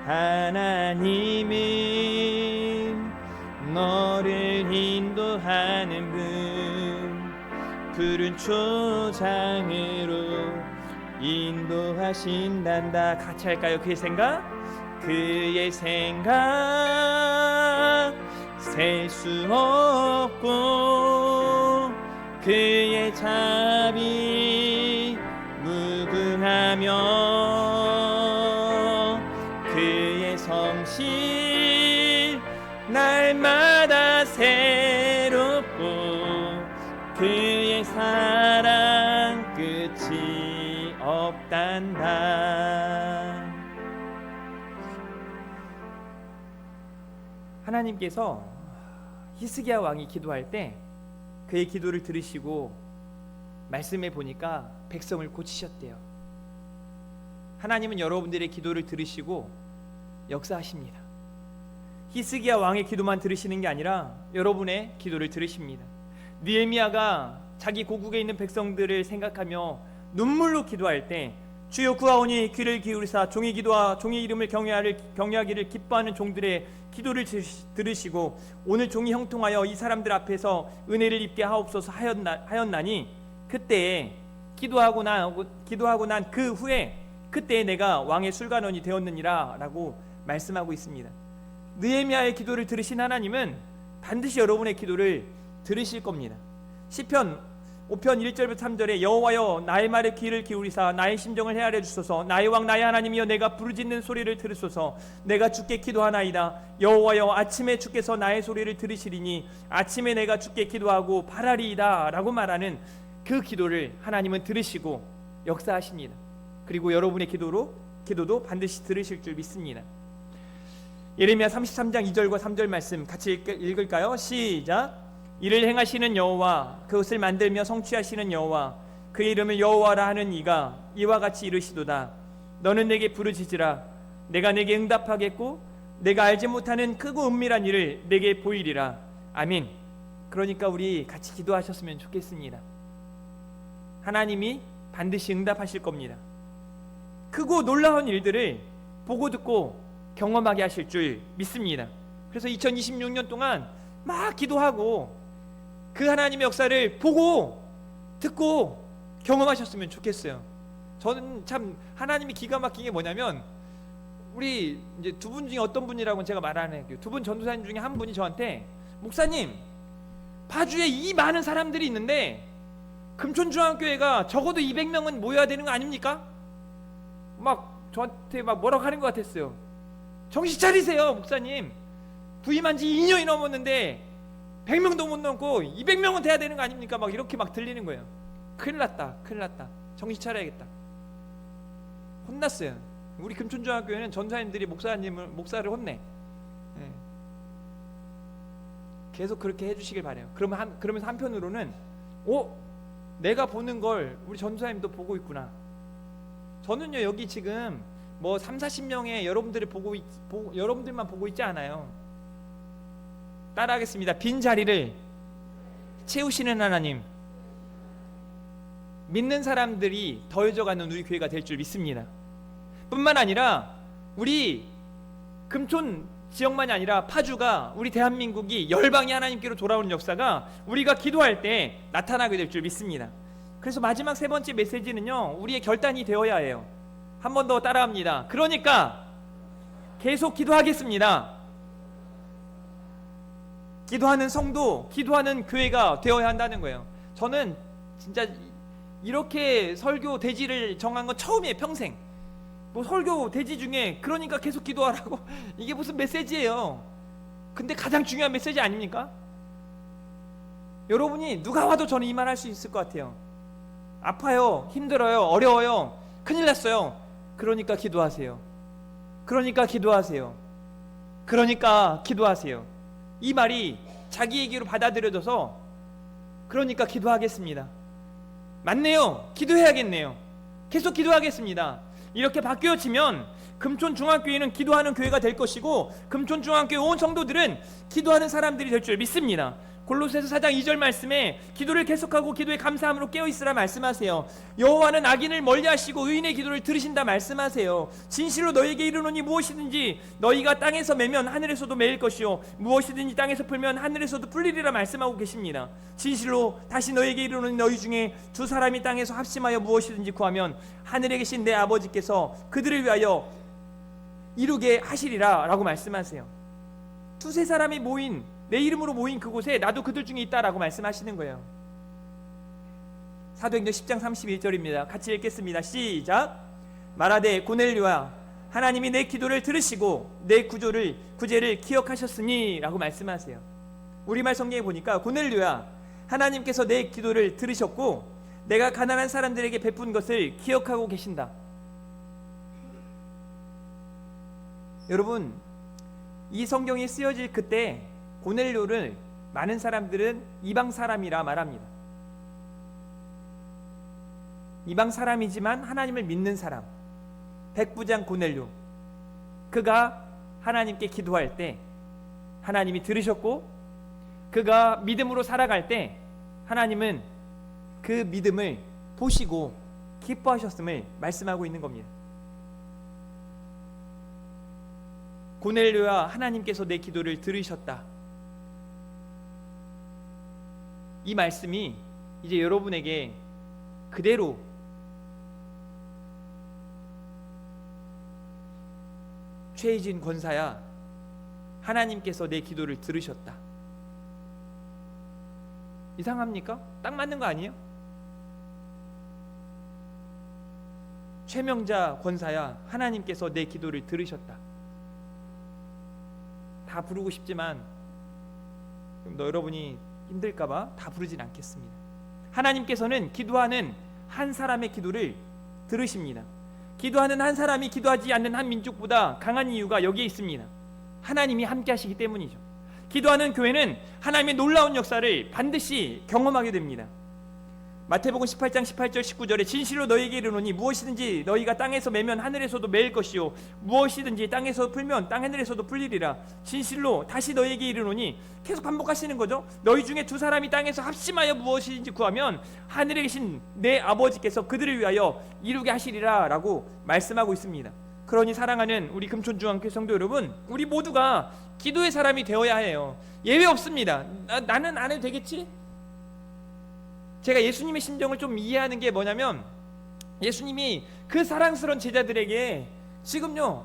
하나님은 너를 인도하는 분, 푸른 초장으로 인도하신단다. 같이 할까요? 그의 생각? 그의 생각 셀 수 없고 그의 자비 무궁하며 그의 성실 날마다 새롭고 그의 사랑 끝이 없단다. 하나님께서 히스기야 왕이 기도할 때 그의 기도를 들으시고 말씀해 보니까 백성을 고치셨대요. 하나님은 여러분들의 기도를 들으시고 역사하십니다. 히스기야 왕의 기도만 들으시는 게 아니라 여러분의 기도를 들으십니다. 느헤미야가 자기 고국에 있는 백성들을 생각하며 눈물로 기도할 때 주여 구하오니 귀를 기울이사 종의 기도와 종의 이름을 경외하기를 기뻐하는 종들의 기도를 들으시고 오늘 종이 형통하여 이 사람들 앞에서 은혜를 입게 하옵소서 하였나니 그때에 기도하고 난 그 후에 그때에 내가 왕의 술관원이 되었느니라 라고 말씀하고 있습니다. 느헤미야의 기도를 들으신 하나님은 반드시 여러분의 기도를 들으실 겁니다. 시편 5편 1절부터 3절에 여호와여 나의 말에 귀를 기울이사 나의 심정을 헤아려 주소서. 나의 왕 나의 하나님이여 내가 부르짖는 소리를 들으소서. 내가 주께 기도하나이다. 여호와여 아침에 주께서 나의 소리를 들으시리니 아침에 내가 주께 기도하고 바라리이다 라고 말하는 그 기도를 하나님은 들으시고 역사하십니다. 그리고 여러분의 기도도 반드시 들으실 줄 믿습니다. 예레미야 33장 2절과 3절 말씀 같이 읽을까요? 시작. 이를 행하시는 여호와 그것을 만들며 성취하시는 여호와 그의 이름을 여호와라 하는 이가 이와 같이 이르시도다. 너는 내게 부르짖으라. 내가 내게 응답하겠고 내가 알지 못하는 크고 은밀한 일을 내게 보이리라. 아멘. 그러니까 우리 같이 기도하셨으면 좋겠습니다. 하나님이 반드시 응답하실 겁니다. 크고 놀라운 일들을 보고 듣고 경험하게 하실 줄 믿습니다. 그래서 2026년 동안 막 기도하고 그 하나님의 역사를 보고 듣고 경험하셨으면 좋겠어요. 저는 참 하나님이 기가 막힌 게 뭐냐면 우리 이제 두 분 중에 어떤 분이라고는 제가 말 안 할게요. 두 분 전도사님 중에 한 분이 저한테 목사님 파주에 이 많은 사람들이 있는데 금촌중앙교회가 적어도 200명은 모여야 되는 거 아닙니까? 막 저한테 막 뭐라고 하는 것 같았어요. 정신 차리세요 목사님. 부임한 지 2년이 넘었는데 100명도 못 넘고 200명은 돼야 되는 거 아닙니까? 막 이렇게 막 들리는 거예요. 큰일 났다. 정신 차려야겠다. 혼났어요. 우리 금촌중앙교회는 전사님들이 목사를 혼내. 네. 계속 그렇게 해주시길 바래요. 그러면서 한편으로는 내가 보는 걸 우리 전사님도 보고 있구나. 저는요 여기 지금 뭐 30-40명의 여러분들만 보고 있지 않아요. 따라하겠습니다. 빈 자리를 채우시는 하나님, 믿는 사람들이 더해져가는 우리 교회가 될 줄 믿습니다. 뿐만 아니라 우리 금촌 지역만이 아니라 파주가 우리 대한민국이 열방이 하나님께로 돌아오는 역사가 우리가 기도할 때 나타나게 될 줄 믿습니다. 그래서 마지막 세 번째 메시지는요 우리의 결단이 되어야 해요. 한 번 더 따라합니다. 그러니까 계속 기도하겠습니다. 기도하는 성도, 기도하는 교회가 되어야 한다는 거예요. 저는 진짜 이렇게 설교 대지를 정한 건 처음이에요. 평생 뭐 설교 대지 중에 그러니까 계속 기도하라고 이게 무슨 메시지예요. 근데 가장 중요한 메시지 아닙니까? 여러분이 누가 와도 저는 이 말 할 수 있을 것 같아요. 아파요, 힘들어요, 어려워요, 큰일 났어요. 그러니까 기도하세요. 그러니까 기도하세요. 이 말이 자기 얘기로 받아들여져서 그러니까 기도하겠습니다. 맞네요. 기도해야겠네요. 계속 기도하겠습니다. 이렇게 바뀌어지면 금촌중앙교회는 기도하는 교회가 될 것이고 금촌중앙교회 온 성도들은 기도하는 사람들이 될 줄 믿습니다. 골로새서 4장 2절 말씀에 기도를 계속하고 기도에 감사함으로 깨어있으라 말씀하세요. 여호와는 악인을 멀리하시고 의인의 기도를 들으신다 말씀하세요. 진실로 너희에게 이르노니 무엇이든지 너희가 땅에서 매면 하늘에서도 매일 것이요 무엇이든지 땅에서 풀면 하늘에서도 풀리리라 말씀하고 계십니다. 진실로 다시 너희에게 이르노니 너희 중에 두 사람이 땅에서 합심하여 무엇이든지 구하면 하늘에 계신 내 아버지께서 그들을 위하여 이루게 하시리라 라고 말씀하세요. 두세 사람이 모인, 내 이름으로 모인 그곳에 나도 그들 중에 있다라고 말씀하시는 거예요. 사도행전 10장 31절입니다. 같이 읽겠습니다. 시작. 말하되 고넬료야 하나님이 내 기도를 들으시고 내 구제를 기억하셨으니 라고 말씀하세요. 우리말 성경에 보니까 고넬료야 하나님께서 내 기도를 들으셨고 내가 가난한 사람들에게 베푼 것을 기억하고 계신다. 여러분, 이 성경이 쓰여질 그때 고넬료를 많은 사람들은 이방 사람이라 말합니다. 이방 사람이지만 하나님을 믿는 사람, 백부장 고넬료. 그가 하나님께 기도할 때 하나님이 들으셨고 그가 믿음으로 살아갈 때 하나님은 그 믿음을 보시고 기뻐하셨음을 말씀하고 있는 겁니다. 고넬료야 하나님께서 내 기도를 들으셨다. 이 말씀이 이제 여러분에게 그대로 최희진 권사야 하나님께서 내 기도를 들으셨다. 이상합니까? 딱 맞는 거 아니에요? 최명자 권사야 하나님께서 내 기도를 들으셨다. 다 부르고 싶지만 여러분이 힘들까봐 다 부르진 않겠습니다. 하나님께서는 기도하는 한 사람의 기도를 들으십니다. 기도하는 한 사람이 기도하지 않는 한 민족보다 강한 이유가 여기에 있습니다. 하나님이 함께 하시기 때문이죠. 기도하는 교회는 하나님의 놀라운 역사를 반드시 경험하게 됩니다. 마태복음 18장 18절 19절에 진실로 너희에게 이르노니 무엇이든지 너희가 땅에서 매면 하늘에서도 매일 것이요 무엇이든지 땅에서 풀면 땅 하늘에서도 풀리리라. 진실로 다시 너희에게 이르노니 계속 반복하시는 거죠. 너희 중에 두 사람이 땅에서 합심하여 무엇이든지 구하면 하늘에 계신 내 아버지께서 그들을 위하여 이루게 하시리라 라고 말씀하고 있습니다. 그러니 사랑하는 우리 금촌중앙교회 성도 여러분, 우리 모두가 기도의 사람이 되어야 해요. 예외 없습니다. 나는 안 해도 되겠지? 제가 예수님의 심정을 좀 이해하는 게 뭐냐면, 예수님이 그 사랑스러운 제자들에게 지금요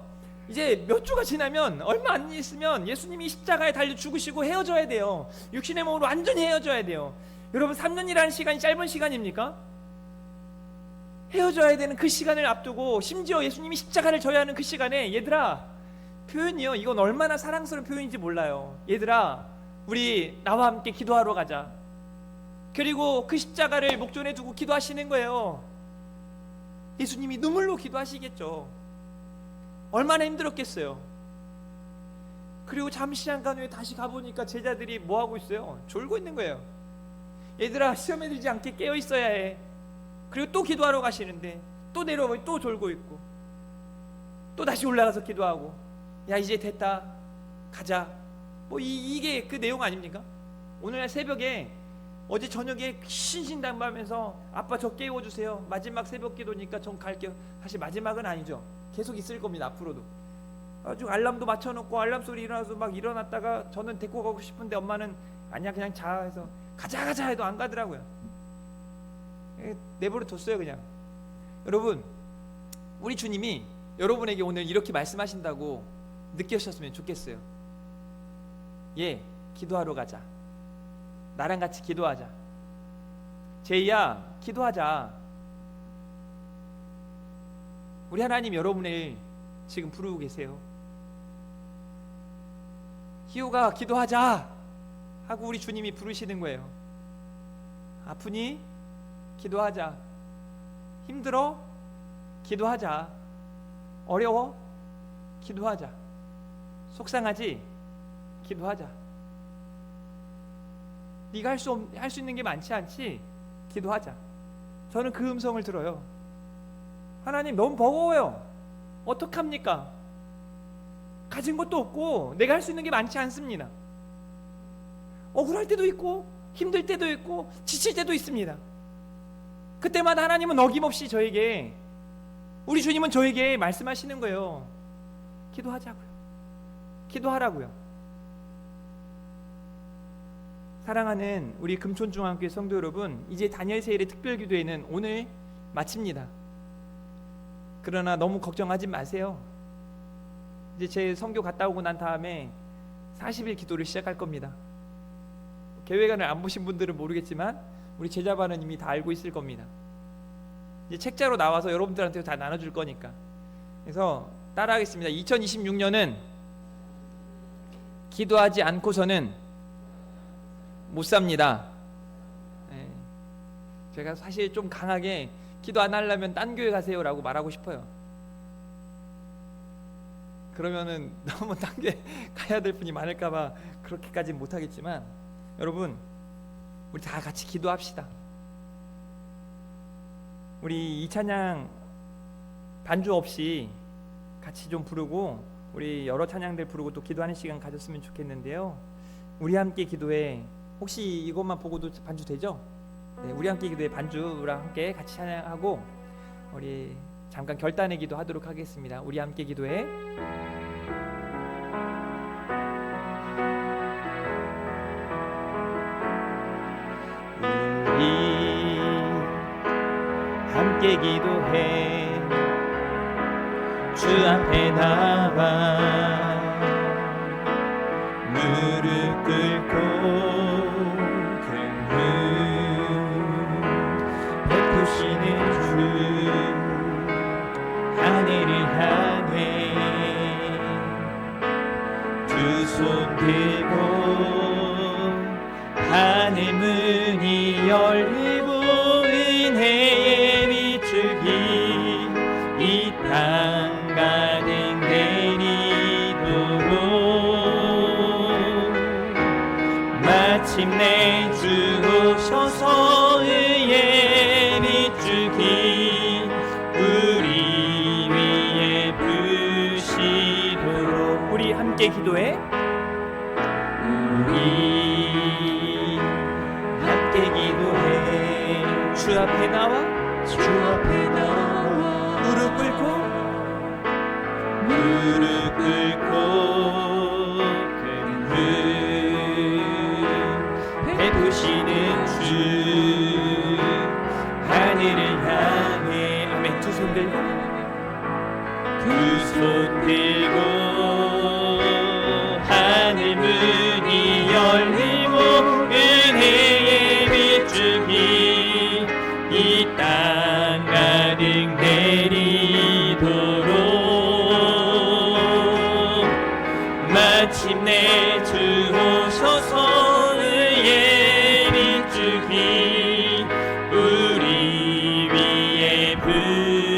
이제 몇 주가 지나면, 얼마 안 있으면 예수님이 십자가에 달려 죽으시고 헤어져야 돼요. 육신의 몸으로 완전히 헤어져야 돼요. 여러분, 3년이라는 시간이 짧은 시간입니까? 헤어져야 되는 그 시간을 앞두고 심지어 예수님이 십자가를 져야 하는 그 시간에, 얘들아, 표현이요, 이건 얼마나 사랑스러운 표현인지 몰라요. 얘들아, 우리 나와 함께 기도하러 가자. 그리고 그 십자가를 목전에 두고 기도하시는 거예요. 예수님이 눈물로 기도하시겠죠. 얼마나 힘들었겠어요. 그리고 잠시 잠깐 후에 다시 가보니까 제자들이 뭐 하고 있어요? 졸고 있는 거예요. 얘들아, 시험에 들지 않게 깨어 있어야 해. 그리고 또 기도하러 가시는데 또 내려오고 또 졸고 있고, 또 다시 올라가서 기도하고, 야 이제 됐다, 가자. 뭐 이게 그 내용 아닙니까? 오늘날 새벽에, 어제 저녁에 신신당부하면서 아빠 저 깨워주세요, 마지막 새벽 기도니까 전 갈게요. 사실 마지막은 아니죠. 계속 있을 겁니다. 앞으로도 아주 알람도 맞춰놓고 알람 소리 일어나서 막 일어났다가 저는 데리고 가고 싶은데 엄마는 아니야 그냥 자 해서 가자 해도 안 가더라고요. 내버려 뒀어요 그냥. 여러분, 우리 주님이 여러분에게 오늘 이렇게 말씀하신다고 느끼셨으면 좋겠어요. 예, 기도하러 가자. 나랑 같이 기도하자. 제이야, 기도하자. 우리 하나님 여러분을 지금 부르고 계세요. 희호가 기도하자 하고 우리 주님이 부르시는 거예요. 아프니? 기도하자. 힘들어? 기도하자. 어려워? 기도하자. 속상하지? 기도하자. 네가 할 수 있는 게 많지 않지? 기도하자. 저는 그 음성을 들어요. 하나님 너무 버거워요. 어떡합니까? 가진 것도 없고 내가 할 수 있는 게 많지 않습니다. 억울할 때도 있고 힘들 때도 있고 지칠 때도 있습니다. 그때마다 하나님은 어김없이 저에게, 우리 주님은 저에게 말씀하시는 거예요. 기도하자고요. 기도하라고요. 사랑하는 우리 금촌중앙교회 성도 여러분, 이제 다니엘 세일의 특별기도회는 오늘 마칩니다. 그러나 너무 걱정하지 마세요. 이제 제 선교 갔다 오고 난 다음에 40일 기도를 시작할 겁니다. 계획안을 안 보신 분들은 모르겠지만 우리 제자반은 이미 다 알고 있을 겁니다. 이제 책자로 나와서 여러분들한테 다 나눠줄 거니까. 그래서 따라하겠습니다. 2026년은 기도하지 않고서는 못 삽니다. 네. 제가 사실 좀 강하게 기도 안 하려면 딴 교회 가세요라고 말하고 싶어요. 그러면은 너무 딴 교회 가야 될 분이 많을까봐 그렇게까지는 못하겠지만, 여러분 우리 다 같이 기도합시다. 우리 이 찬양 반주 없이 같이 좀 부르고 우리 여러 찬양들 부르고 또 기도하는 시간 가졌으면 좋겠는데요. 우리 함께 기도해, 혹시 이것만 보고도 반주 되죠? 네, 우리 함께 기도해 반주랑 함께 같이 찬양하고 우리 잠깐 결단의 기도 하도록 하겠습니다. 우리 함께 기도해. 우리 함께 기도해 주 앞에 나와 무릎 꿇고 큰 흠 베푸시는 주 하늘을 향해 두 손 들고 하늘 문이 열리고 은혜의 비추기 이 땅 가득 내리도록 마침내 주 오셔서 의의 비추기 우리 위에 부시도록. 우리 함께 기도해. 우리 함께 기도해 주 앞에 나와 무릎 꿇고 큰 흠 베푸시는 주 하늘을 향해 아멘. 두 손 들고 하늘 문이 열리고 은혜의 비추기 이 땅 가득 내리도록 마침내 주 오셔서 의의 비추기 우리 위에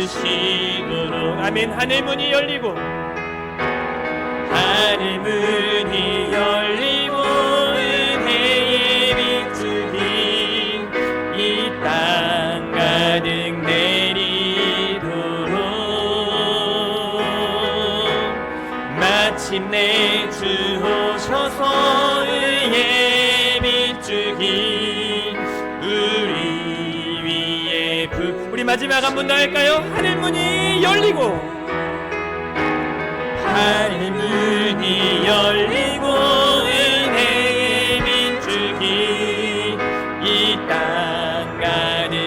부시도록. 아멘. 하늘 문이 열리고 하늘 문이 열리고 은혜의 비추기 이 땅 가득 내리도록 마침내 주 오셔서 의의 비추기 우리 위에 우리 마지막 한 번 더 할까요? 하늘 문이 열리고 하늘 문이 열리고 은혜의 비추기 이 땅 가득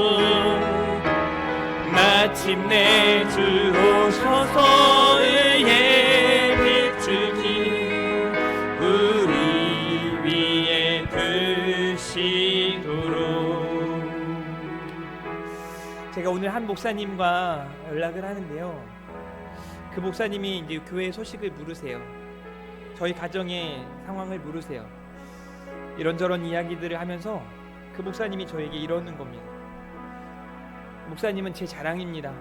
내리도록 마침내 주 오셔서 의의 비추기 우리 위에 부시도록. 제가 오늘 한 목사님과 연락을 하는데요. 그 목사님이 이제 교회 소식을 물으세요. 저희 가정의 상황을 물으세요. 이런저런 이야기들을 하면서 그 목사님이 저에게 이러는 겁니다. 목사님은 제 자랑입니다.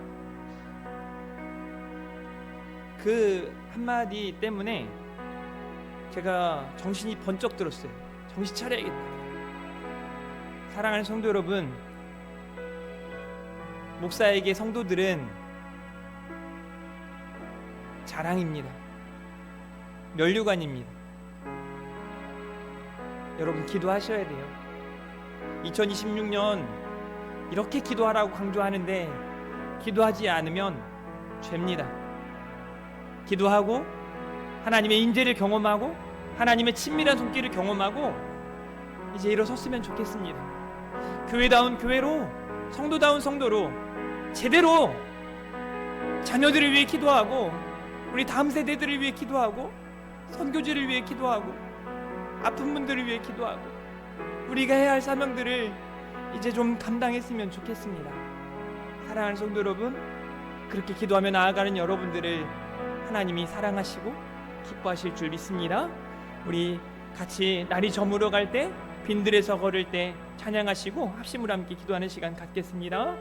그 한마디 때문에 제가 정신이 번쩍 들었어요. 정신 차려야겠다. 사랑하는 성도 여러분, 목사에게 성도들은 자랑입니다. 면류관입니다. 여러분 기도하셔야 돼요. 2026년 이렇게 기도하라고 강조하는데 기도하지 않으면 죄입니다. 기도하고 하나님의 인재를 경험하고 하나님의 친밀한 손길을 경험하고 이제 일어섰으면 좋겠습니다. 교회다운 교회로, 성도다운 성도로 제대로 자녀들을 위해 기도하고 우리 다음 세대들을 위해 기도하고 선교지를 위해 기도하고 아픈 분들을 위해 기도하고 우리가 해야 할 사명들을 이제 좀 감당했으면 좋겠습니다. 사랑하는 성도 여러분, 그렇게 기도하며 나아가는 여러분들을 하나님이 사랑하시고 기뻐하실 줄 믿습니다. 우리 같이 날이 저물어 갈 때, 빈들에서 걸을 때 찬양하시고 합심으로 함께 기도하는 시간 갖겠습니다.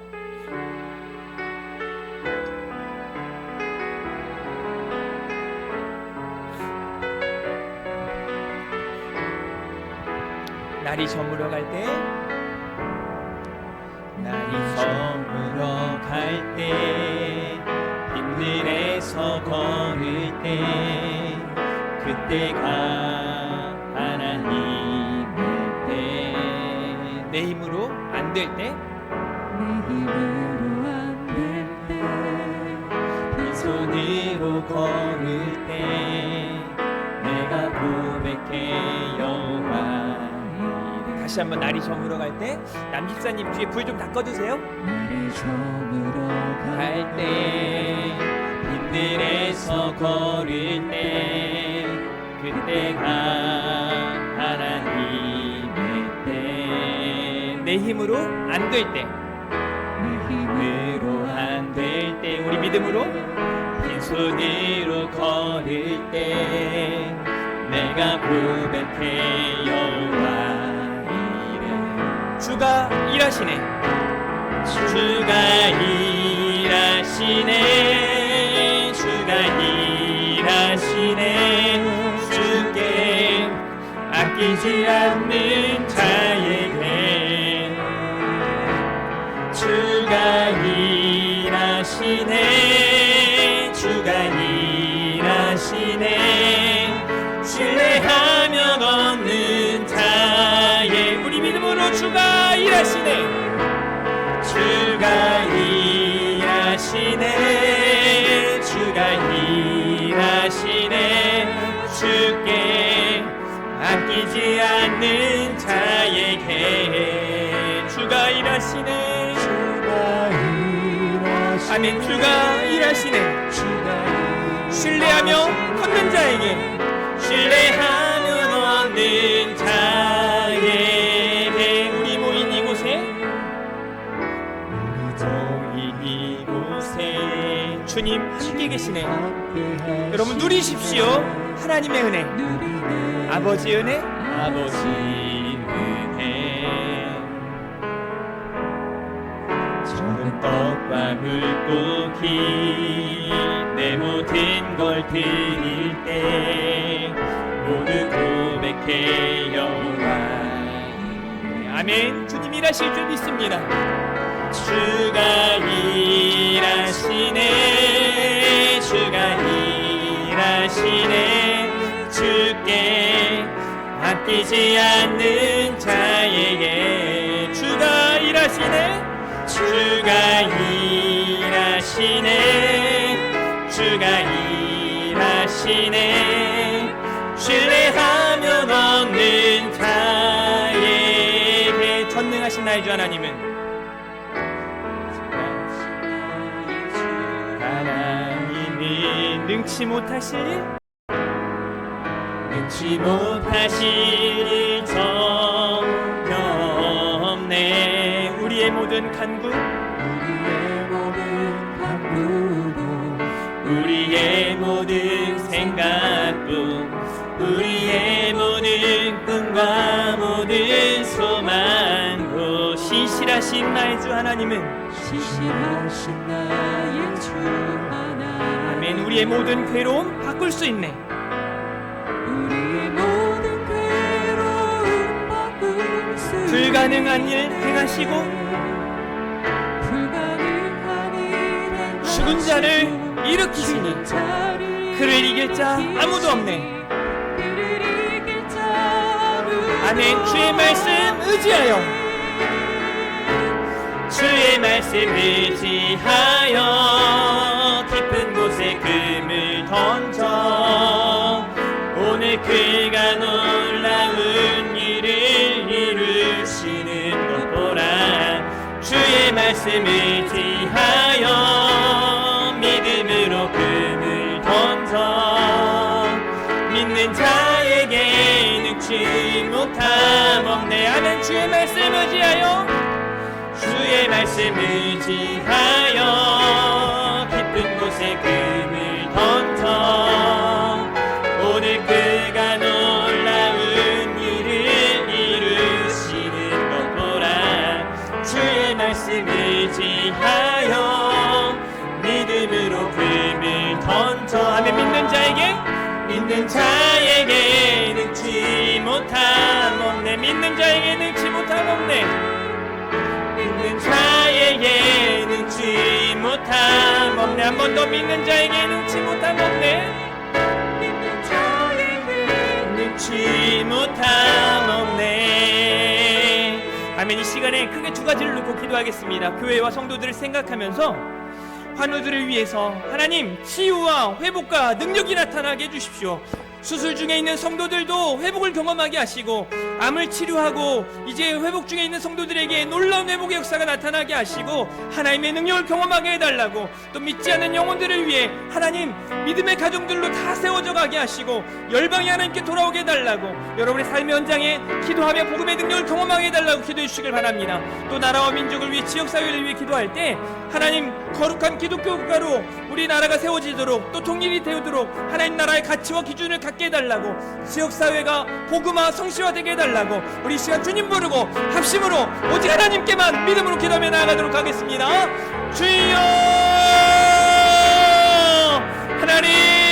날이 저물어 갈 때, 날이 저물어 갈 때, 빈들에서 걸을 때, 그때가 하나님의 때. 내 힘으로 안 될 때, 내 힘으로 안 될 때, 빈손으로 걸을 때, 내가 고백해 여호와. 다시 한번 날이 저물어 갈 때, 남집사님 뒤에 불 좀 다 꺼주세요. 날이 저물어 갈 때, 빈들에서 걸을 때, 그때가 하나님의 때. 내 힘으로 안 될 때, 내 힘으로 안 될 때, 우리 믿음으로 빈손으로 걸을 때, 내가 고백해 여호와. 주가 일하시네. 주가 일하시네. 주가 일하시네. 주께 아끼지 않는 자에게 주가 일하시네. 주가 일하시네. 신뢰하면 얻는 자에 우리 믿음으로 주가 일하시네. 주가 일하시네. 주가 일하시네. 주께 아끼지 않는 자에게 주가 일하시네. 주가 일하시네. 아멘. 주가 일하시네. 신뢰하며 얻는 자에게 신뢰하며 얻는 자에게 우리 모인 이곳에 주님 함께 계시네. 여러분 누리십시오. 하나님의 은혜, 아버지 은혜, 아버지 은혜. 저는 떡과 물고기 내 모든 걸 드릴 때 모두 고백해 여호와. 아멘. 주님 일하실 줄 믿습니다. 주가 일하시네. 주가 일하시네. 주께 아끼지 않는 자에게 주가 일하시네. 주가 일하시네. 주가 일하시네. 신뢰하면 얻는 자에게 전능하신 나의 주 하나님은 능치 못하실 일 전혀 없네. 우리의 모든 간구, 우리의 모든 생각도, 우리의 모든 꿈과 모든 소망도 신실하신 나의 주 하나님은 신실하신 나의 주 하나님. 아멘. 우리의 모든 괴로움 바꿀 수 있네. 우리의 모든 괴로움 바꿀 수 불가능한 일 행하시고 불가능한 일 죽은 자를 일으키시니 그를 이길 자 아무도 없네. 아멘. 주의 말씀 의지하여, 주의 말씀 의지하여 깊은 곳에 금을 던져 오늘 그가 놀라운 일을 이루시는 것 보라. 주의 말씀 의지하여 믿음으로 금을 던져 믿는 자에게 능치 못함 없네. 아멘. 주의 말씀 의지하여, 주의 말씀 의지하여 깊은 곳에 금을 던져 오늘 그가 놀라운 일을 이루시는 것 보라. 주의 말씀 의지하여 믿음으로 금을 던져 아멘. 믿는 자에게 능치 못함 없네. 믿는 자에게 능치 못함 없네. 믿는 자에게 능치 못함 없네. 한 번 더. 믿는 자에게 능치 못함 없네. 믿는 자에게 능치 못함 없네. 아멘. 이 시간에 크게 두 가지를 놓고 기도하겠습니다. 교회와 성도들을 생각하면서 환우들을 위해서 하나님 치유와 회복과 능력이 나타나게 해주십시오. 수술 중에 있는 성도들도 회복을 경험하게 하시고, 암을 치료하고 이제 회복 중에 있는 성도들에게 놀라운 회복의 역사가 나타나게 하시고 하나님의 능력을 경험하게 해달라고, 또 믿지 않는 영혼들을 위해 하나님 믿음의 가정들로 다 세워져 가게 하시고 열방이 하나님께 돌아오게 해달라고, 여러분의 삶의 현장에 기도하며 복음의 능력을 경험하게 해달라고 기도해 주시길 바랍니다. 또 나라와 민족을 위해, 지역사회를 위해 기도할 때 하나님 거룩한 기독교 국가로 우리 나라가 세워지도록, 또 통일이 되도록 하나님 나라의 가치와 기준을 갖게 해달라고, 지역사회가 복음화 성시화되게 해달라고, 우리 이 시간 주님 부르고 합심으로 오직 하나님께만 믿음으로 기도하며 나아가도록 하겠습니다. 주여 하나님